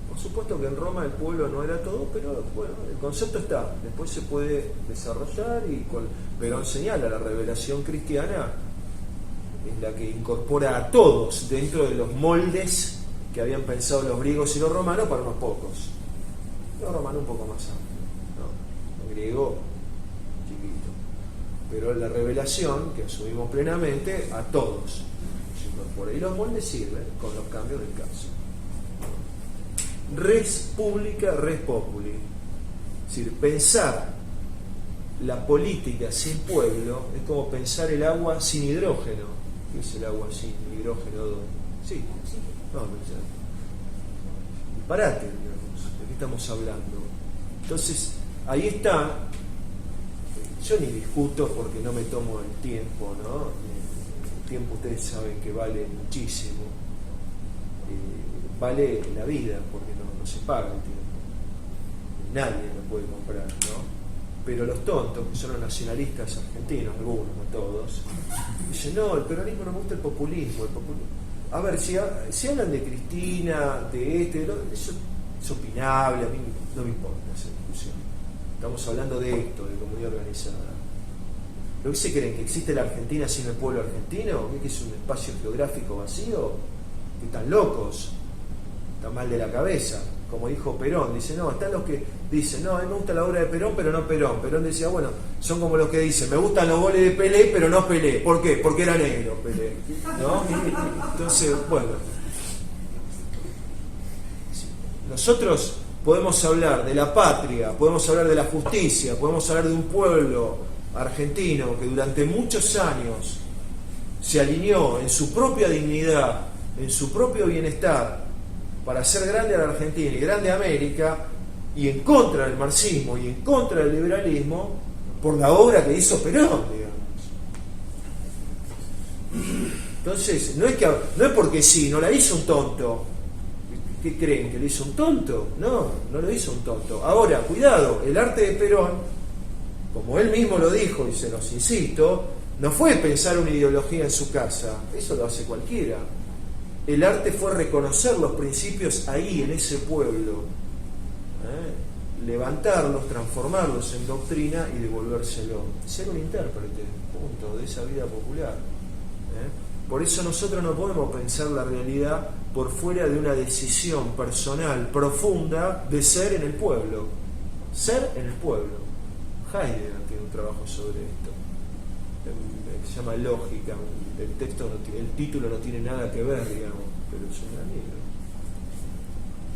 Por supuesto que en Roma el pueblo no era todo, pero bueno, el concepto está. Después se puede desarrollar y Perón señala, la revelación cristiana es la que incorpora a todos dentro de los moldes que habían pensado los griegos y los romanos para unos pocos. Los romanos un poco más amplios, ¿no? El griego chiquito. Pero la revelación que asumimos plenamente a todos se incorpora. Y los moldes sirven con los cambios del caso. Res publica, res populi. Es decir, pensar la política sin pueblo es como pensar el agua sin hidrógeno. ¿Qué es el agua sin hidrógeno? Sí. No, disparate, digamos, ¿de qué estamos hablando? Entonces, ahí está, yo ni discuto porque no me tomo el tiempo, ¿no? El tiempo ustedes saben que vale muchísimo, vale la vida porque no se paga el tiempo, nadie lo puede comprar, ¿no? Pero los tontos, que son los nacionalistas argentinos, algunos, no todos, dicen, no, el peronismo no me gusta el populismo. A ver, si hablan de Cristina, de eso es opinable, a mí no me importa esa discusión. Estamos hablando de esto, de comunidad organizada. ¿Lo que se creen? ¿Que existe la Argentina sin el pueblo argentino? ¿Que es un espacio geográfico vacío? ¿Que están locos? ¿Están mal de la cabeza? Como dijo Perón, dice, no, están los que dicen, no, a mí me gusta la obra de Perón, pero no Perón. Perón decía, bueno, son como los que dicen, me gustan los goles de Pelé, pero no Pelé. ¿Por qué? Porque era negro Pelé, ¿no? Entonces, bueno, nosotros podemos hablar de la patria, podemos hablar de la justicia, podemos hablar de un pueblo argentino que durante muchos años se alineó en su propia dignidad, en su propio bienestar, para hacer grande a la Argentina y grande a América, y en contra del marxismo y en contra del liberalismo, por la obra que hizo Perón, digamos. Entonces, no es porque sí, no la hizo un tonto. ¿Qué creen? ¿Que lo hizo un tonto? No lo hizo un tonto. Ahora, cuidado, el arte de Perón, como él mismo lo dijo, y se los insisto, no fue pensar una ideología en su casa, eso lo hace cualquiera. El arte fue reconocer los principios ahí, en ese pueblo, levantarlos, transformarlos en doctrina y devolvérselo. Ser un intérprete, punto, de esa vida popular. Por eso nosotros no podemos pensar la realidad por fuera de una decisión personal profunda de ser en el pueblo. Ser en el pueblo. Heidegger tiene un trabajo sobre esto. Se llama Lógica. El texto el título no tiene nada que ver, digamos, pero es un gran libro.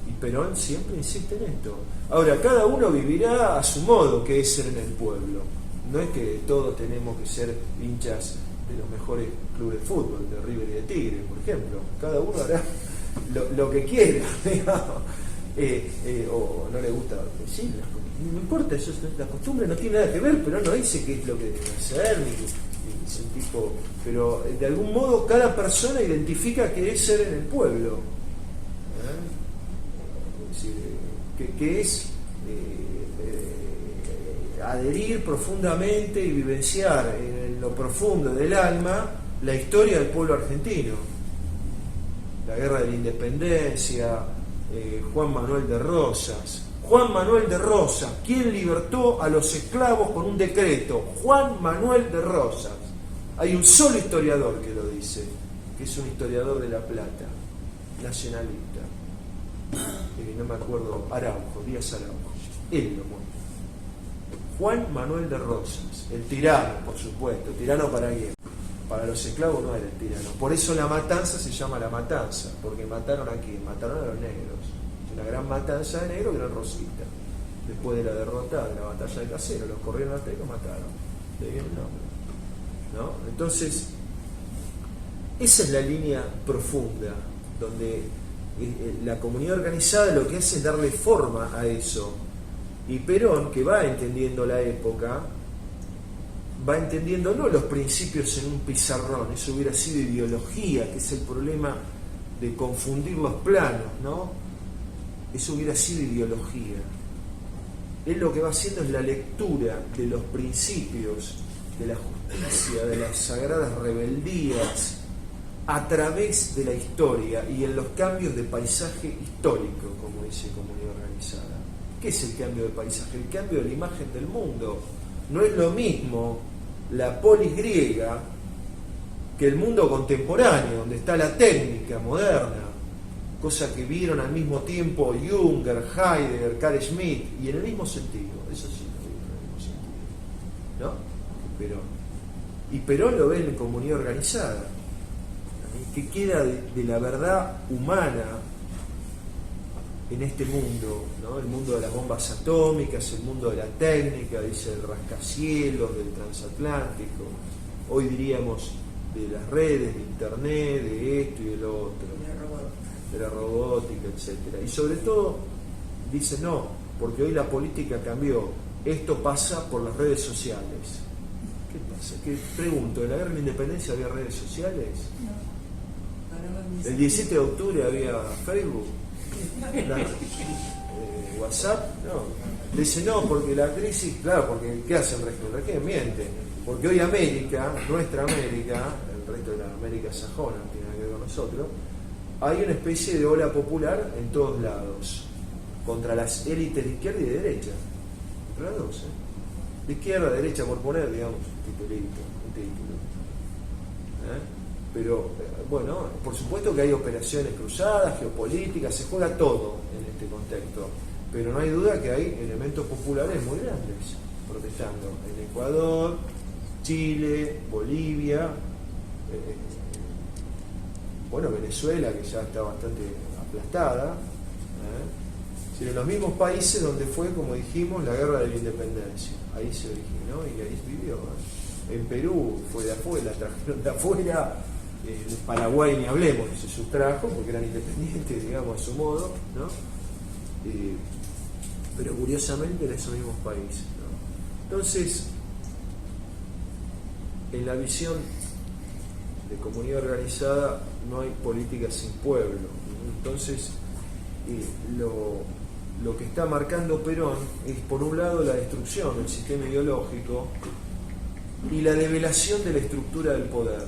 Y Perón siempre insiste en esto. Ahora, cada uno vivirá a su modo, que es ser en el pueblo. No es que todos tenemos que ser hinchas de los mejores clubes de fútbol, de River y de Tigre, por ejemplo. Cada uno hará lo que quiera, digamos. O no le gusta decir, no importa, eso, la costumbre no tiene nada que ver, pero no dice qué es lo que debe hacer, ni es un tipo, pero de algún modo cada persona identifica qué es ser en el pueblo. Es decir, que es adherir profundamente y vivenciar en lo profundo del alma la historia del pueblo argentino, la guerra de la independencia, Juan Manuel de Rosas. Juan Manuel de Rosas, quien libertó a los esclavos con un decreto. Juan Manuel de Rosas. Hay un solo historiador que lo dice, que es un historiador de La Plata, nacionalista. No me acuerdo, Araujo, Díaz Araujo. Él lo muestra. Juan Manuel de Rosas, el tirano, por supuesto. ¿Tirano para quién? Para los esclavos no era el tirano. Por eso la matanza se llama la matanza, porque mataron a quién, mataron a los negros. Una gran matanza de negros que eran rosistas. Después de la derrota de la batalla de Caseros, los corrieron hasta y los mataron. De ahí el nombre, ¿no? Entonces, esa es la línea profunda, donde la comunidad organizada lo que hace es darle forma a eso. Y Perón, que va entendiendo la época, va entendiendo no los principios en un pizarrón, eso hubiera sido ideología, que es el problema de confundir los planos, ¿no? Eso hubiera sido ideología. Él lo que va haciendo es la lectura de los principios de la justicia, de las sagradas rebeldías, a través de la historia y en los cambios de paisaje histórico, como dice Comunidad Organizada. ¿Qué es el cambio de paisaje? El cambio de la imagen del mundo. No es lo mismo la polis griega que el mundo contemporáneo, donde está la técnica moderna, cosa que vieron al mismo tiempo Junger, Heidegger, Carl Schmitt, y en el mismo sentido, eso sí, lo vieron en el mismo sentido, ¿no? Y Perón lo ve en la Comunidad Organizada. ¿Qué queda de la verdad humana en este mundo, ¿no? El mundo de las bombas atómicas, el mundo de la técnica, dice el rascacielos, del transatlántico, hoy diríamos de las redes, de internet, de esto y de lo otro, de la robótica, etcétera. Y sobre todo dice no, porque hoy la política cambió, esto pasa por las redes sociales. ¿Qué pasa? ¿Qué pregunto? ¿En la guerra de la independencia había redes sociales? No. El 17 de octubre había Facebook, WhatsApp, no. Dice no, porque la crisis, claro, porque ¿qué hace el resto? ¿El resto miente? Porque hoy América, nuestra América, el resto de la América sajona, no tiene nada que ver con nosotros, hay una especie de ola popular en todos lados, contra las élites de izquierda y de derecha, contra las dos, de izquierda, derecha, por poner, digamos, un título. Pero, bueno, por supuesto que hay operaciones cruzadas, geopolíticas, se juega todo en este contexto, pero no hay duda que hay elementos populares muy grandes protestando en Ecuador, Chile, Bolivia, bueno, Venezuela, que ya está bastante aplastada, sino en los mismos países donde fue, como dijimos, la guerra de la independencia. Ahí se originó y ahí vivió. En Perú fue de afuera, trajeron de afuera, Paraguay ni hablemos, se sustrajo porque eran independientes, digamos, a su modo, ¿no? Pero curiosamente en esos mismos países, ¿no? Entonces, en la visión de comunidad organizada no hay política sin pueblo. Entonces, lo que está marcando Perón es, por un lado, la destrucción del sistema ideológico y la develación de la estructura del poder.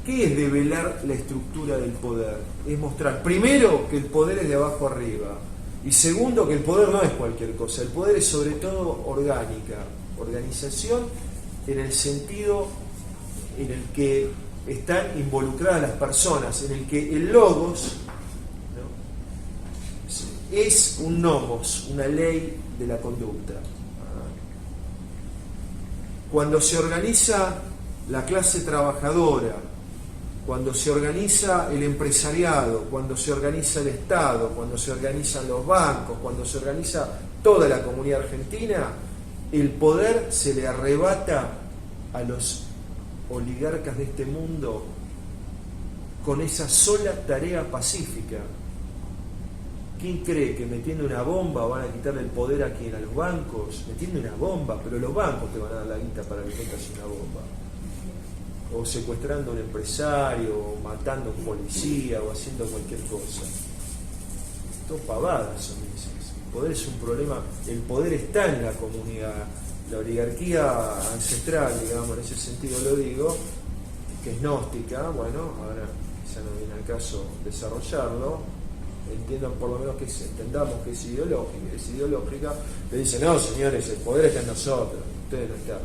¿Qué es develar la estructura del poder? Es mostrar, primero, que el poder es de abajo arriba, y segundo, que el poder no es cualquier cosa. El poder es sobre todo orgánica, organización en el sentido en el que están involucradas las personas, en el que el logos, ¿no?, es un nomos, una ley de la conducta. Cuando se organiza la clase trabajadora, cuando se organiza el empresariado, cuando se organiza el Estado, cuando se organizan los bancos, cuando se organiza toda la comunidad argentina, el poder se le arrebata a los oligarcas de este mundo con esa sola tarea pacífica. ¿Quién cree que metiendo una bomba van a quitarle el poder a quién? A los bancos. Metiendo una bomba, pero los bancos te van a dar la guita para que metas una bomba. O secuestrando a un empresario, o matando a un policía, o haciendo cualquier cosa. Todo pavadas son esas. El poder es un problema, el poder está en la comunidad. La oligarquía ancestral, digamos, en ese sentido lo digo, que es gnóstica, bueno, ahora quizá no viene al caso desarrollarlo, entiendan por lo menos que entendamos que es ideológica, le dicen, no señores, el poder está en nosotros, ustedes no están,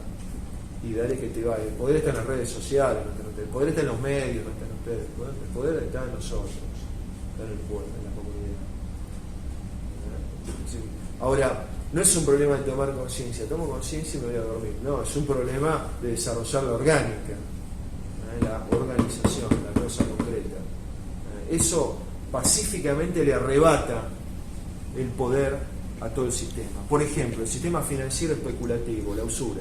y dale que te vaya, el poder está en las redes sociales, no está en ustedes, el poder está en los medios, no está en ustedes, el poder está en nosotros, está en el pueblo, en la comunidad. Ahora, no es un problema de tomar conciencia, tomo conciencia y me voy a dormir, no, es un problema de desarrollar la orgánica, la organización, la cosa concreta. Eso pacíficamente le arrebata el poder a todo el sistema. Por ejemplo, el sistema financiero especulativo, la usura.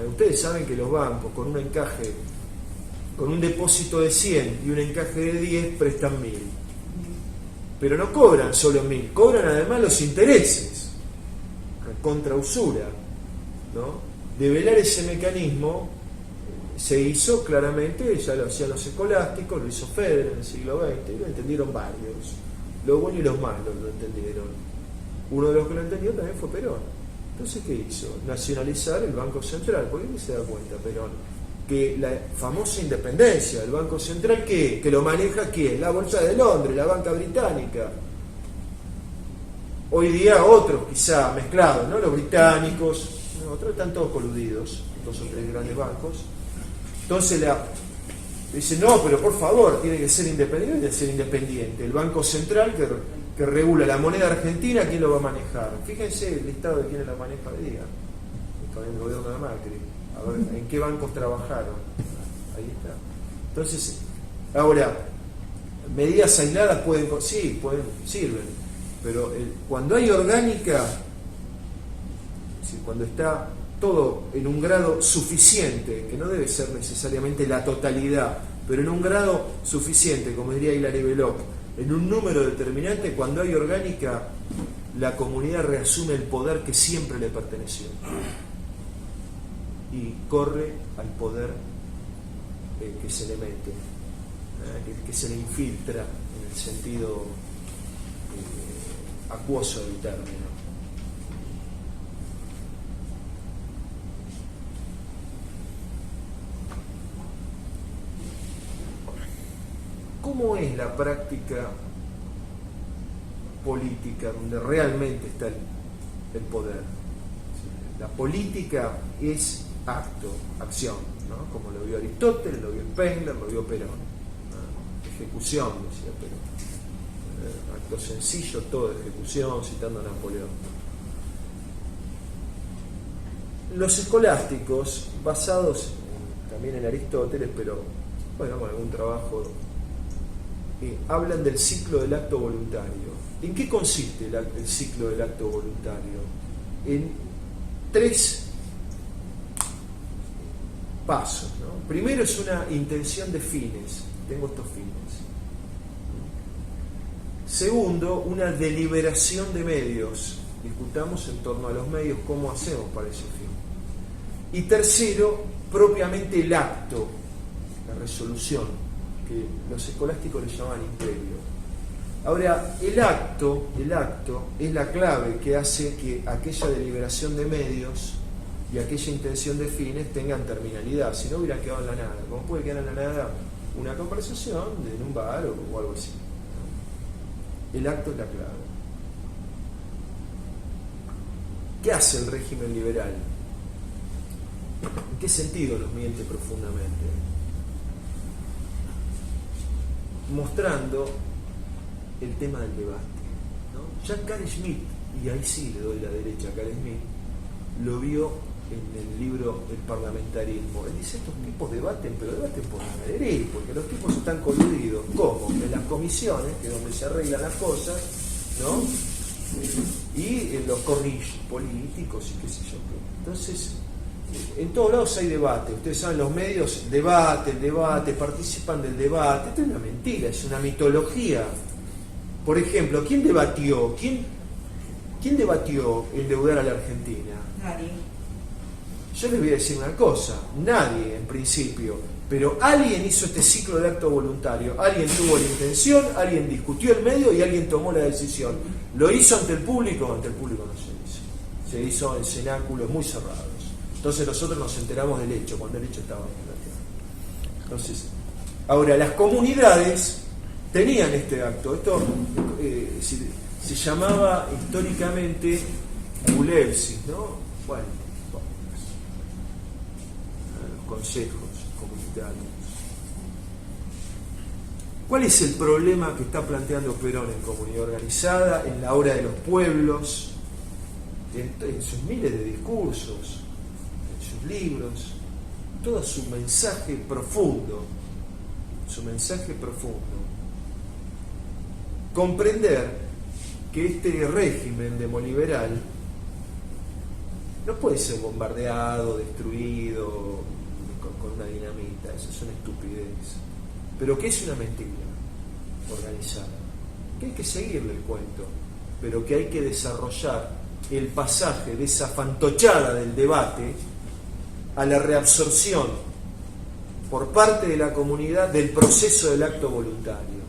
Ustedes saben que los bancos con un encaje, con un depósito de 100 y un encaje de 10 prestan 1000. Pero no cobran solo 1000, cobran además los intereses contra usura, ¿no? Develar ese mecanismo se hizo claramente, ya lo hacían los escolásticos, lo hizo Federer en el siglo XX, y lo entendieron varios, los buenos y los malos lo entendieron. Uno de los que lo entendió también fue Perón. Entonces, ¿qué hizo? Nacionalizar el Banco Central. ¿Por qué se da cuenta Perón? Que la famosa independencia del Banco Central, que lo maneja ¿quién? La Bolsa de Londres, la banca británica. Hoy día otros quizá mezclados, ¿no? Los británicos, ¿no? Otros están todos coludidos, 2 o 3 grandes bancos. Entonces dice, no, pero por favor, tiene que ser independiente. El Banco Central que regula la moneda argentina, ¿quién lo va a manejar? Fíjense el listado de quienes la maneja hoy día. Con el gobierno de Macri. A ver, ¿en qué bancos trabajaron? Ahí está. Entonces, ahora, medidas aisladas sirven. Pero cuando hay orgánica, cuando está todo en un grado suficiente, que no debe ser necesariamente la totalidad, pero en un grado suficiente, como diría Hilary Belloc, en un número determinante, cuando hay orgánica, la comunidad reasume el poder que siempre le perteneció y corre al poder que se le mete, que se le infiltra en el sentido acuoso del término. ¿Cómo es la práctica política donde realmente está el poder? La política es acto, acción, ¿no? Como lo vio Aristóteles, lo vio Spengler, lo vio Perón, ¿no? Ejecución, decía Perón. Acto sencillo, todo de ejecución, citando a Napoleón. Los escolásticos, basados también en Aristóteles, pero bueno, con algún trabajo, hablan del ciclo del acto voluntario. ¿En qué consiste el ciclo del acto voluntario? En 3 pasos, ¿no? Primero es una intención de fines, tengo estos fines. Segundo, una deliberación de medios, discutamos en torno a los medios cómo hacemos para ese fin. Y tercero, propiamente el acto, la resolución, que los escolásticos le llamaban imperio. Ahora, el acto es la clave que hace que aquella deliberación de medios y aquella intención de fines tengan terminalidad, si no hubieran quedado en la nada. ¿Cómo puede quedar en la nada una conversación en un bar o algo así? El acto es la clave. ¿Qué hace el régimen liberal? ¿En qué sentido nos miente profundamente? Mostrando el tema del debate, ¿no? Ya Carl Schmitt, y ahí sí le doy la derecha a Carl Schmitt, lo vio en el libro El parlamentarismo. Él dice, estos tipos debaten, pero debaten por manería, porque los tipos están coludidos. ¿Cómo? En las comisiones, que es donde se arreglan las cosas, ¿no? Y en los corrillos políticos y qué sé yo qué. Entonces, en todos lados hay debate. Ustedes saben, los medios debaten, participan del debate. Esto es una mentira, es una mitología. Por ejemplo, ¿quién debatió? ¿Quién debatió endeudar a la Argentina? Nadie. Yo les voy a decir una cosa, nadie en principio, pero alguien hizo este ciclo de acto voluntario, alguien tuvo la intención, alguien discutió el medio y alguien tomó la decisión. ¿Lo hizo ante el público? Ante el público no se hizo. Se hizo en cenáculos muy cerrados. Entonces nosotros nos enteramos del hecho, cuando el hecho estaba en la tierra. Entonces, ahora las comunidades tenían este acto. Esto se llamaba históricamente Bulelsis, ¿no? Bueno, los consejos comunitarios. ¿Cuál es el problema que está planteando Perón en Comunidad Organizada, en la hora de los pueblos, en sus miles de discursos, en sus libros? Todo su mensaje profundo, comprender que este régimen demoliberal no puede ser bombardeado, destruido con una dinamita, eso es una estupidez, pero que es una mentira organizada, que hay que seguirle el cuento, pero que hay que desarrollar el pasaje de esa fantochada del debate a la reabsorción por parte de la comunidad del proceso del acto voluntario.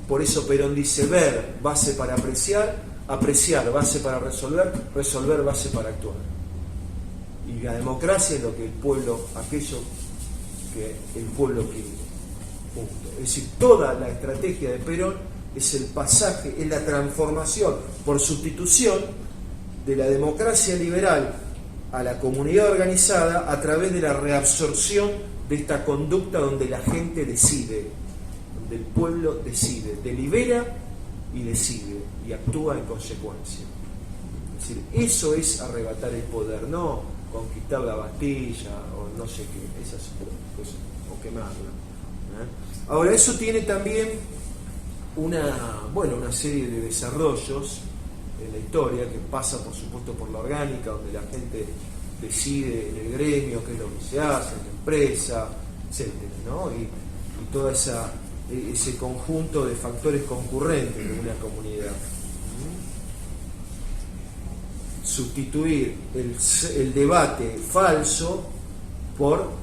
Por eso Perón dice: ver, base para apreciar, apreciar, base para resolver, resolver, base para actuar. Y la democracia es lo que el pueblo, aquello que el pueblo quiere. Punto. Es decir, toda la estrategia de Perón es el pasaje, es la transformación por sustitución de la democracia liberal a la comunidad organizada a través de la reabsorción de esta conducta donde la gente decide, donde el pueblo decide, delibera y decide y actúa en consecuencia. Es decir, eso es arrebatar el poder, no conquistar la Bastilla o no sé qué, esas cosas, o quemarla. Ahora, eso tiene también una serie de desarrollos en la historia que pasa, por supuesto, por la orgánica, donde la gente decide en el gremio qué es lo que se hace, en la empresa, etcétera, ¿no? Y todo ese conjunto de factores concurrentes de una comunidad. Sustituir el debate falso por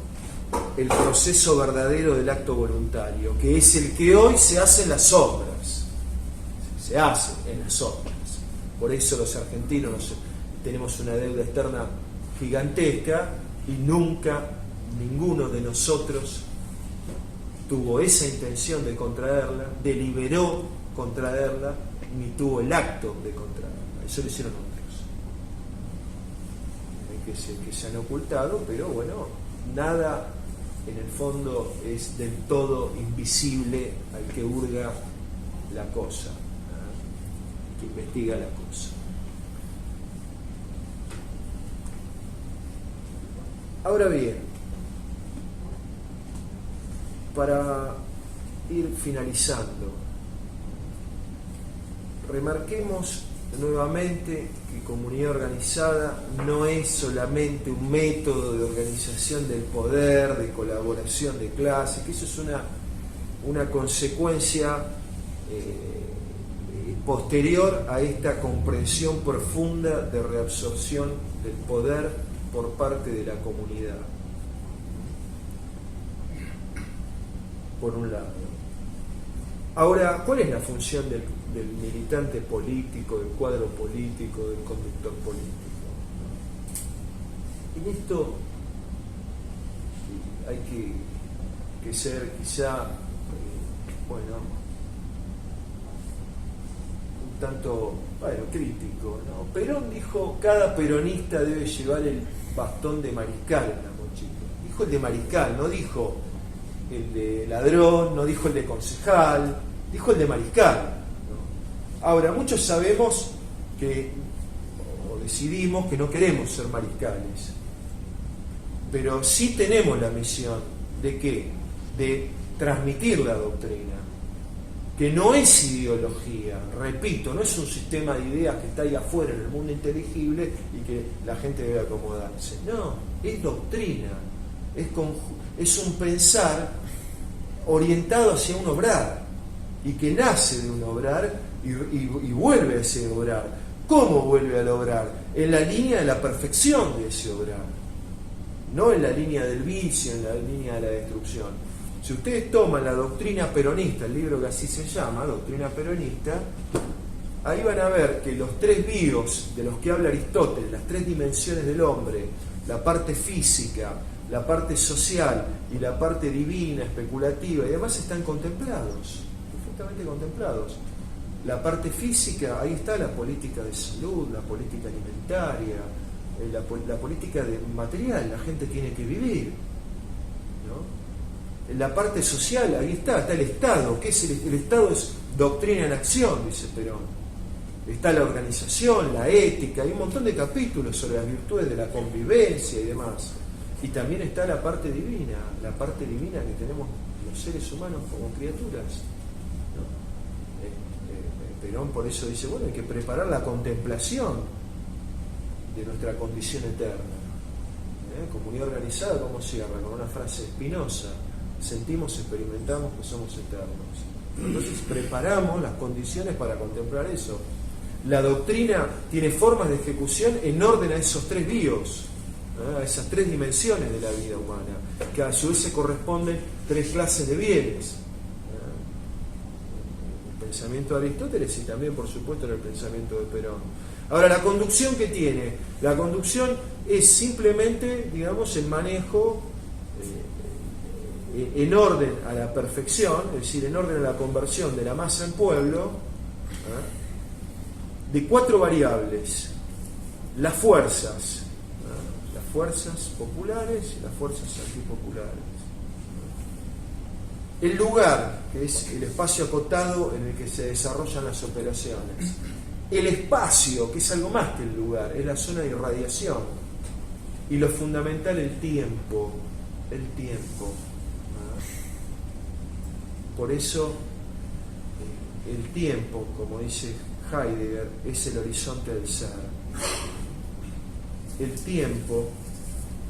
el proceso verdadero del acto voluntario, que es el que hoy se hace en las sombras. Se hace en las sombras. Por eso los argentinos tenemos una deuda externa gigantesca y nunca ninguno de nosotros tuvo esa intención de contraerla, deliberó contraerla, ni tuvo el acto de contraerla. Eso lo hicieron otros. Que se han ocultado, pero bueno, nada en el fondo es del todo invisible al que hurga la cosa, que investiga la cosa. Ahora bien, para ir finalizando, remarquemos nuevamente que comunidad organizada no es solamente un método de organización del poder, de colaboración de clases, que eso es una consecuencia posterior a esta comprensión profunda de reabsorción del poder por parte de la comunidad, por un lado. Ahora, ¿cuál es la función del militante político, del cuadro político, del conductor político? En esto hay que ser quizá, un tanto, crítico, ¿no? Perón dijo: cada peronista debe llevar el bastón de mariscal en la chicos. Dijo el de mariscal, no dijo el de ladrón, no dijo el de concejal, dijo el de mariscal, ¿no? Ahora, muchos sabemos que, o decidimos que no queremos ser mariscales, pero sí tenemos la misión ¿de qué? De transmitir la doctrina, que no es ideología, repito, no es un sistema de ideas que está ahí afuera en el mundo inteligible y que la gente debe acomodarse. No, es doctrina, es un pensar orientado hacia un obrar y que nace de un obrar y vuelve a ese obrar. ¿Cómo vuelve al obrar? En la línea de la perfección de ese obrar, no en la línea del vicio, en la línea de la destrucción. Si ustedes toman la doctrina peronista, el libro que así se llama, Doctrina Peronista, ahí van a ver que los tres bios de los que habla Aristóteles, las tres dimensiones del hombre, la parte física, la parte social y la parte divina, especulativa y demás, están contemplados, perfectamente contemplados. La parte física, ahí está la política de salud, la política alimentaria, la política de material, la gente tiene que vivir, ¿no? En la parte social, ahí está el Estado. ¿Qué es el Estado? Es doctrina en acción, dice Perón. Está la organización, la ética, hay un montón de capítulos sobre las virtudes de la convivencia y demás. Y también está la parte divina que tenemos los seres humanos como criaturas, ¿no? Perón por eso dice, bueno, hay que preparar la contemplación de nuestra condición eterna. Comunidad organizada, ¿cómo cierra? Con una frase Spinoza: sentimos, experimentamos que somos eternos. Entonces preparamos las condiciones para contemplar eso. La doctrina tiene formas de ejecución en orden a esos tres bios, a esas tres dimensiones de la vida humana, que a su vez se corresponden tres clases de bienes. El pensamiento de Aristóteles y también, por supuesto, en el pensamiento de Perón. Ahora, la conducción que tiene, la conducción es simplemente, digamos, el manejo en orden a la perfección, es decir, en orden a la conversión de la masa en pueblo, de cuatro variables: las fuerzas populares y las fuerzas antipopulares, el lugar, que es el espacio acotado en el que se desarrollan las operaciones, el espacio, que es algo más que el lugar, es la zona de irradiación, y lo fundamental, el tiempo. Por eso el tiempo, como dice Heidegger, es el horizonte del ser. El tiempo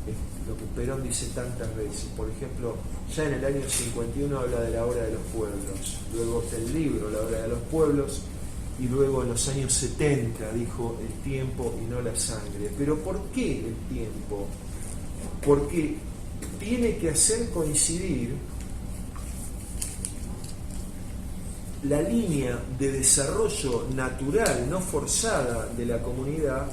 es lo que Perón dice tantas veces. Por ejemplo, ya en el año 51 habla de la hora de los pueblos, luego está el libro La hora de los pueblos, y luego en los años 70 dijo el tiempo y no la sangre. Pero ¿por qué el tiempo? Porque tiene que hacer coincidir la línea de desarrollo natural, no forzada, de la comunidad,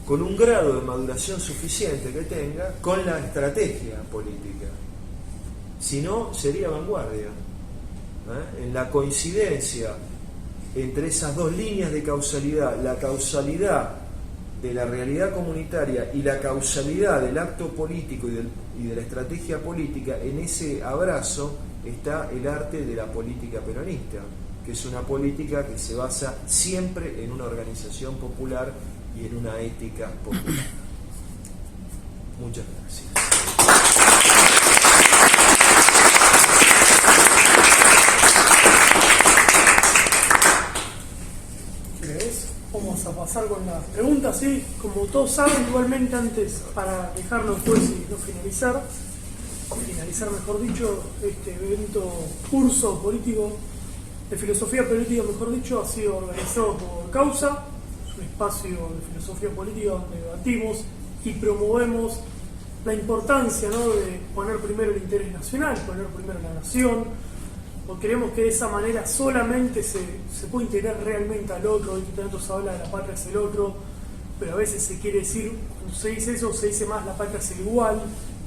con un grado de maduración suficiente que tenga, con la estrategia política. Si no, sería vanguardia. En la coincidencia entre esas dos líneas de causalidad, la causalidad de la realidad comunitaria y la causalidad del acto político y de la estrategia política, en ese abrazo está el arte de la política peronista, que es una política que se basa siempre en una organización popular y en una ética popular. Muchas gracias. Vamos a pasar con las preguntas, ¿sí? Como todos saben, igualmente antes, para dejarlo después y no finalizar mejor dicho, este evento, curso político de filosofía política, mejor dicho, ha sido organizado por Causa. Es un espacio de filosofía política donde debatimos y promovemos la importancia, ¿no?, de poner primero el interés nacional, poner primero la nación, porque creemos que de esa manera solamente se puede integrar realmente al otro. Hoy tanto se habla de la patria es el otro, pero a veces se quiere decir, cuando se dice eso, se dice más la patria es el igual,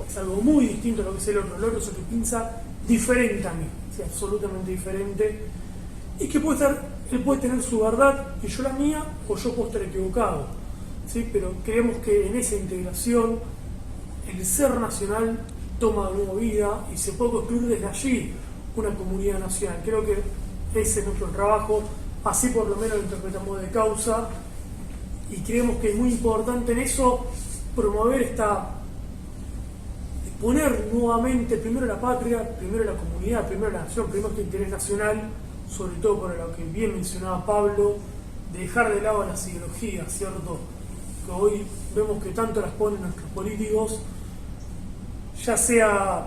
es algo muy distinto a lo que es el otro. El otro es el que piensa diferente a mí, sí, absolutamente diferente, y que él puede tener su verdad y yo la mía, o yo puedo estar equivocado, ¿sí? Pero creemos que en esa integración el ser nacional toma de nuevo vida y se puede construir desde allí una comunidad nacional. Creo que ese es nuestro trabajo, así por lo menos lo interpretamos de causa, y creemos que es muy importante en eso promover poner nuevamente primero la patria, primero la comunidad, primero la nación, primero este interés nacional, sobre todo por lo que bien mencionaba Pablo, de dejar de lado las ideologías, ¿cierto? Que hoy vemos que tanto las ponen nuestros políticos, ya sea,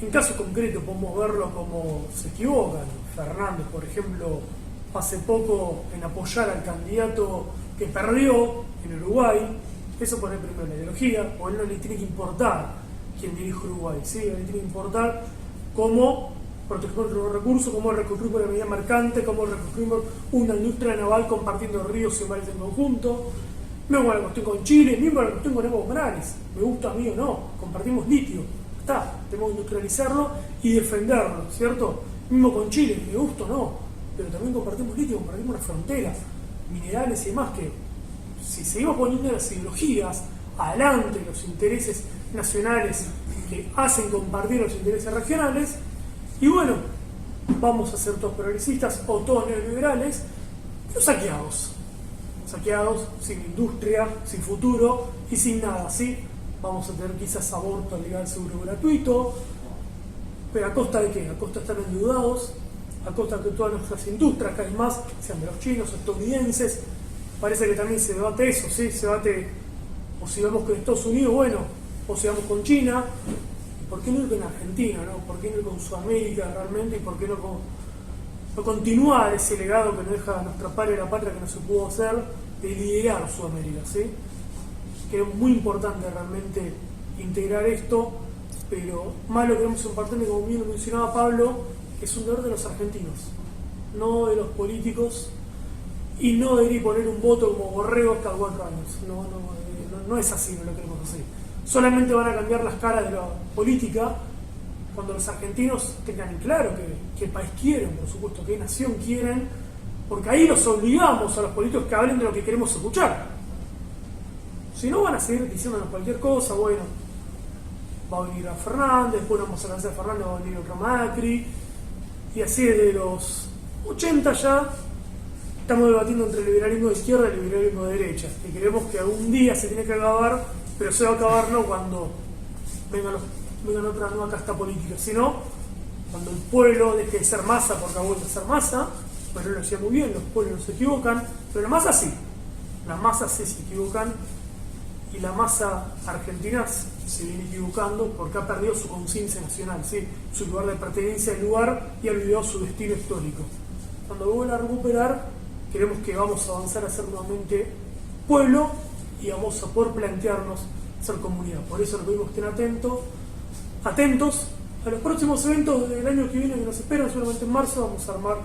en caso concreto podemos verlo como se equivocan. Fernández, por ejemplo, hace poco en apoyar al candidato que perdió en Uruguay, eso pone primero la ideología, o él no le tiene que importar quién dirige Uruguay, ¿sí? Le tiene que importar cómo proteger nuestros recursos, cómo reconstruir una medida mercante, cómo reconstruir una industria naval compartiendo ríos y mares en conjunto. Mismo la cuestión con Chile, mismo la cuestión con Evo Morales, me gusta a mí o no, compartimos litio, está, tenemos que industrializarlo y defenderlo, ¿cierto? Mismo con Chile, me gusta o no, pero también compartimos litio, compartimos una frontera, minerales y demás, que si seguimos poniendo las ideologías adelante, los intereses nacionales que hacen compartir los intereses regionales, y bueno, vamos a ser todos progresistas o todos neoliberales, pero saqueados, sin industria, sin futuro y sin nada, ¿sí? Vamos a tener quizás aborto legal, seguro y gratuito, pero ¿a costa de qué? A costa de estar endeudados, a costa de que todas nuestras industrias, cada vez más, sean de los chinos, estadounidenses. Parece que también se debate eso, ¿sí? Se debate, o si vamos con Estados Unidos, bueno, o si vamos con China, ¿por qué no ir con Argentina, no? ¿Por qué no ir con Sudamérica realmente? ¿Y por qué no continuar ese legado que nos deja nuestra padre de la patria que no se pudo hacer, de liderar Sudamérica, ¿sí? Que es muy importante realmente integrar esto, pero más lo queremos importante, como bien lo mencionaba Pablo, que es un deber de los argentinos, no de los políticos, y no debería poner un voto como borrego cada 4 años. No es así, no lo queremos así. Solamente van a cambiar las caras de la política cuando los argentinos tengan en claro qué país quieren, por supuesto, qué nación quieren, porque ahí los obligamos a los políticos que hablen de lo que queremos escuchar. Si no, van a seguir diciéndonos cualquier cosa, bueno, va a venir a Fernández, después vamos a lanzar a Fernández, va a venir otro Macri, y así desde los 80 ya estamos debatiendo entre el liberalismo de izquierda y el liberalismo de derecha, y creemos que algún día se tiene que acabar, pero se va a acabar no cuando vengan otra nueva casta política, sino cuando el pueblo deje de ser masa, porque ha vuelto a ser masa. Pero lo decía muy bien, los pueblos no se equivocan, pero la masa sí, las masas sí se equivocan, y la masa argentina se viene equivocando porque ha perdido su conciencia nacional, ¿sí? Su lugar de pertenencia al lugar, y ha olvidado su destino histórico. Cuando lo vuelva a recuperar, creemos que vamos a avanzar a ser nuevamente pueblo y vamos a poder plantearnos ser comunidad. Por eso nos pedimos que estén atentos a los próximos eventos del año que viene que nos esperan. Seguramente en marzo vamos a armar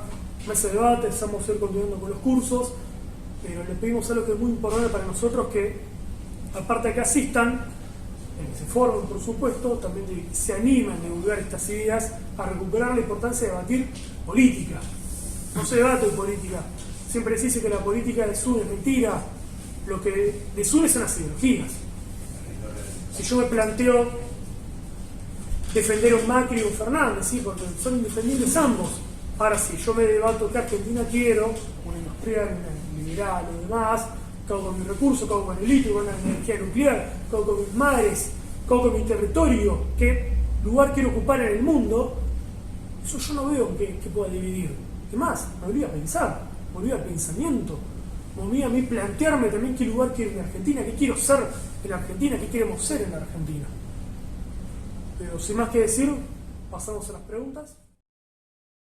mesa de debate, vamos a ir continuando con los cursos, pero les pedimos algo que es muy importante para nosotros, que aparte de que asistan, que se formen por supuesto, también se animen a divulgar estas ideas, a recuperar la importancia de debatir política. No se debate política, siempre se dice que la política desune, es mentira, lo que desune son las ideologías. Si yo me planteo defender a un Macri o un Fernández, ¿sí? Porque son independientes ambos. Ahora sí, yo me debato qué Argentina quiero, una industrial, una liberal o demás, qué hago con mis recursos, qué hago con el litio, con la energía nuclear, qué hago con mis mares, qué hago con mi territorio, qué lugar quiero ocupar en el mundo. Eso yo no veo que pueda dividir. ¿Qué más? Me olvida a pensar, me olvida el pensamiento, me olvida a mí plantearme también qué lugar quiero en Argentina, qué quiero ser en Argentina, qué queremos ser en Argentina. Pero sin más que decir, pasamos a las preguntas.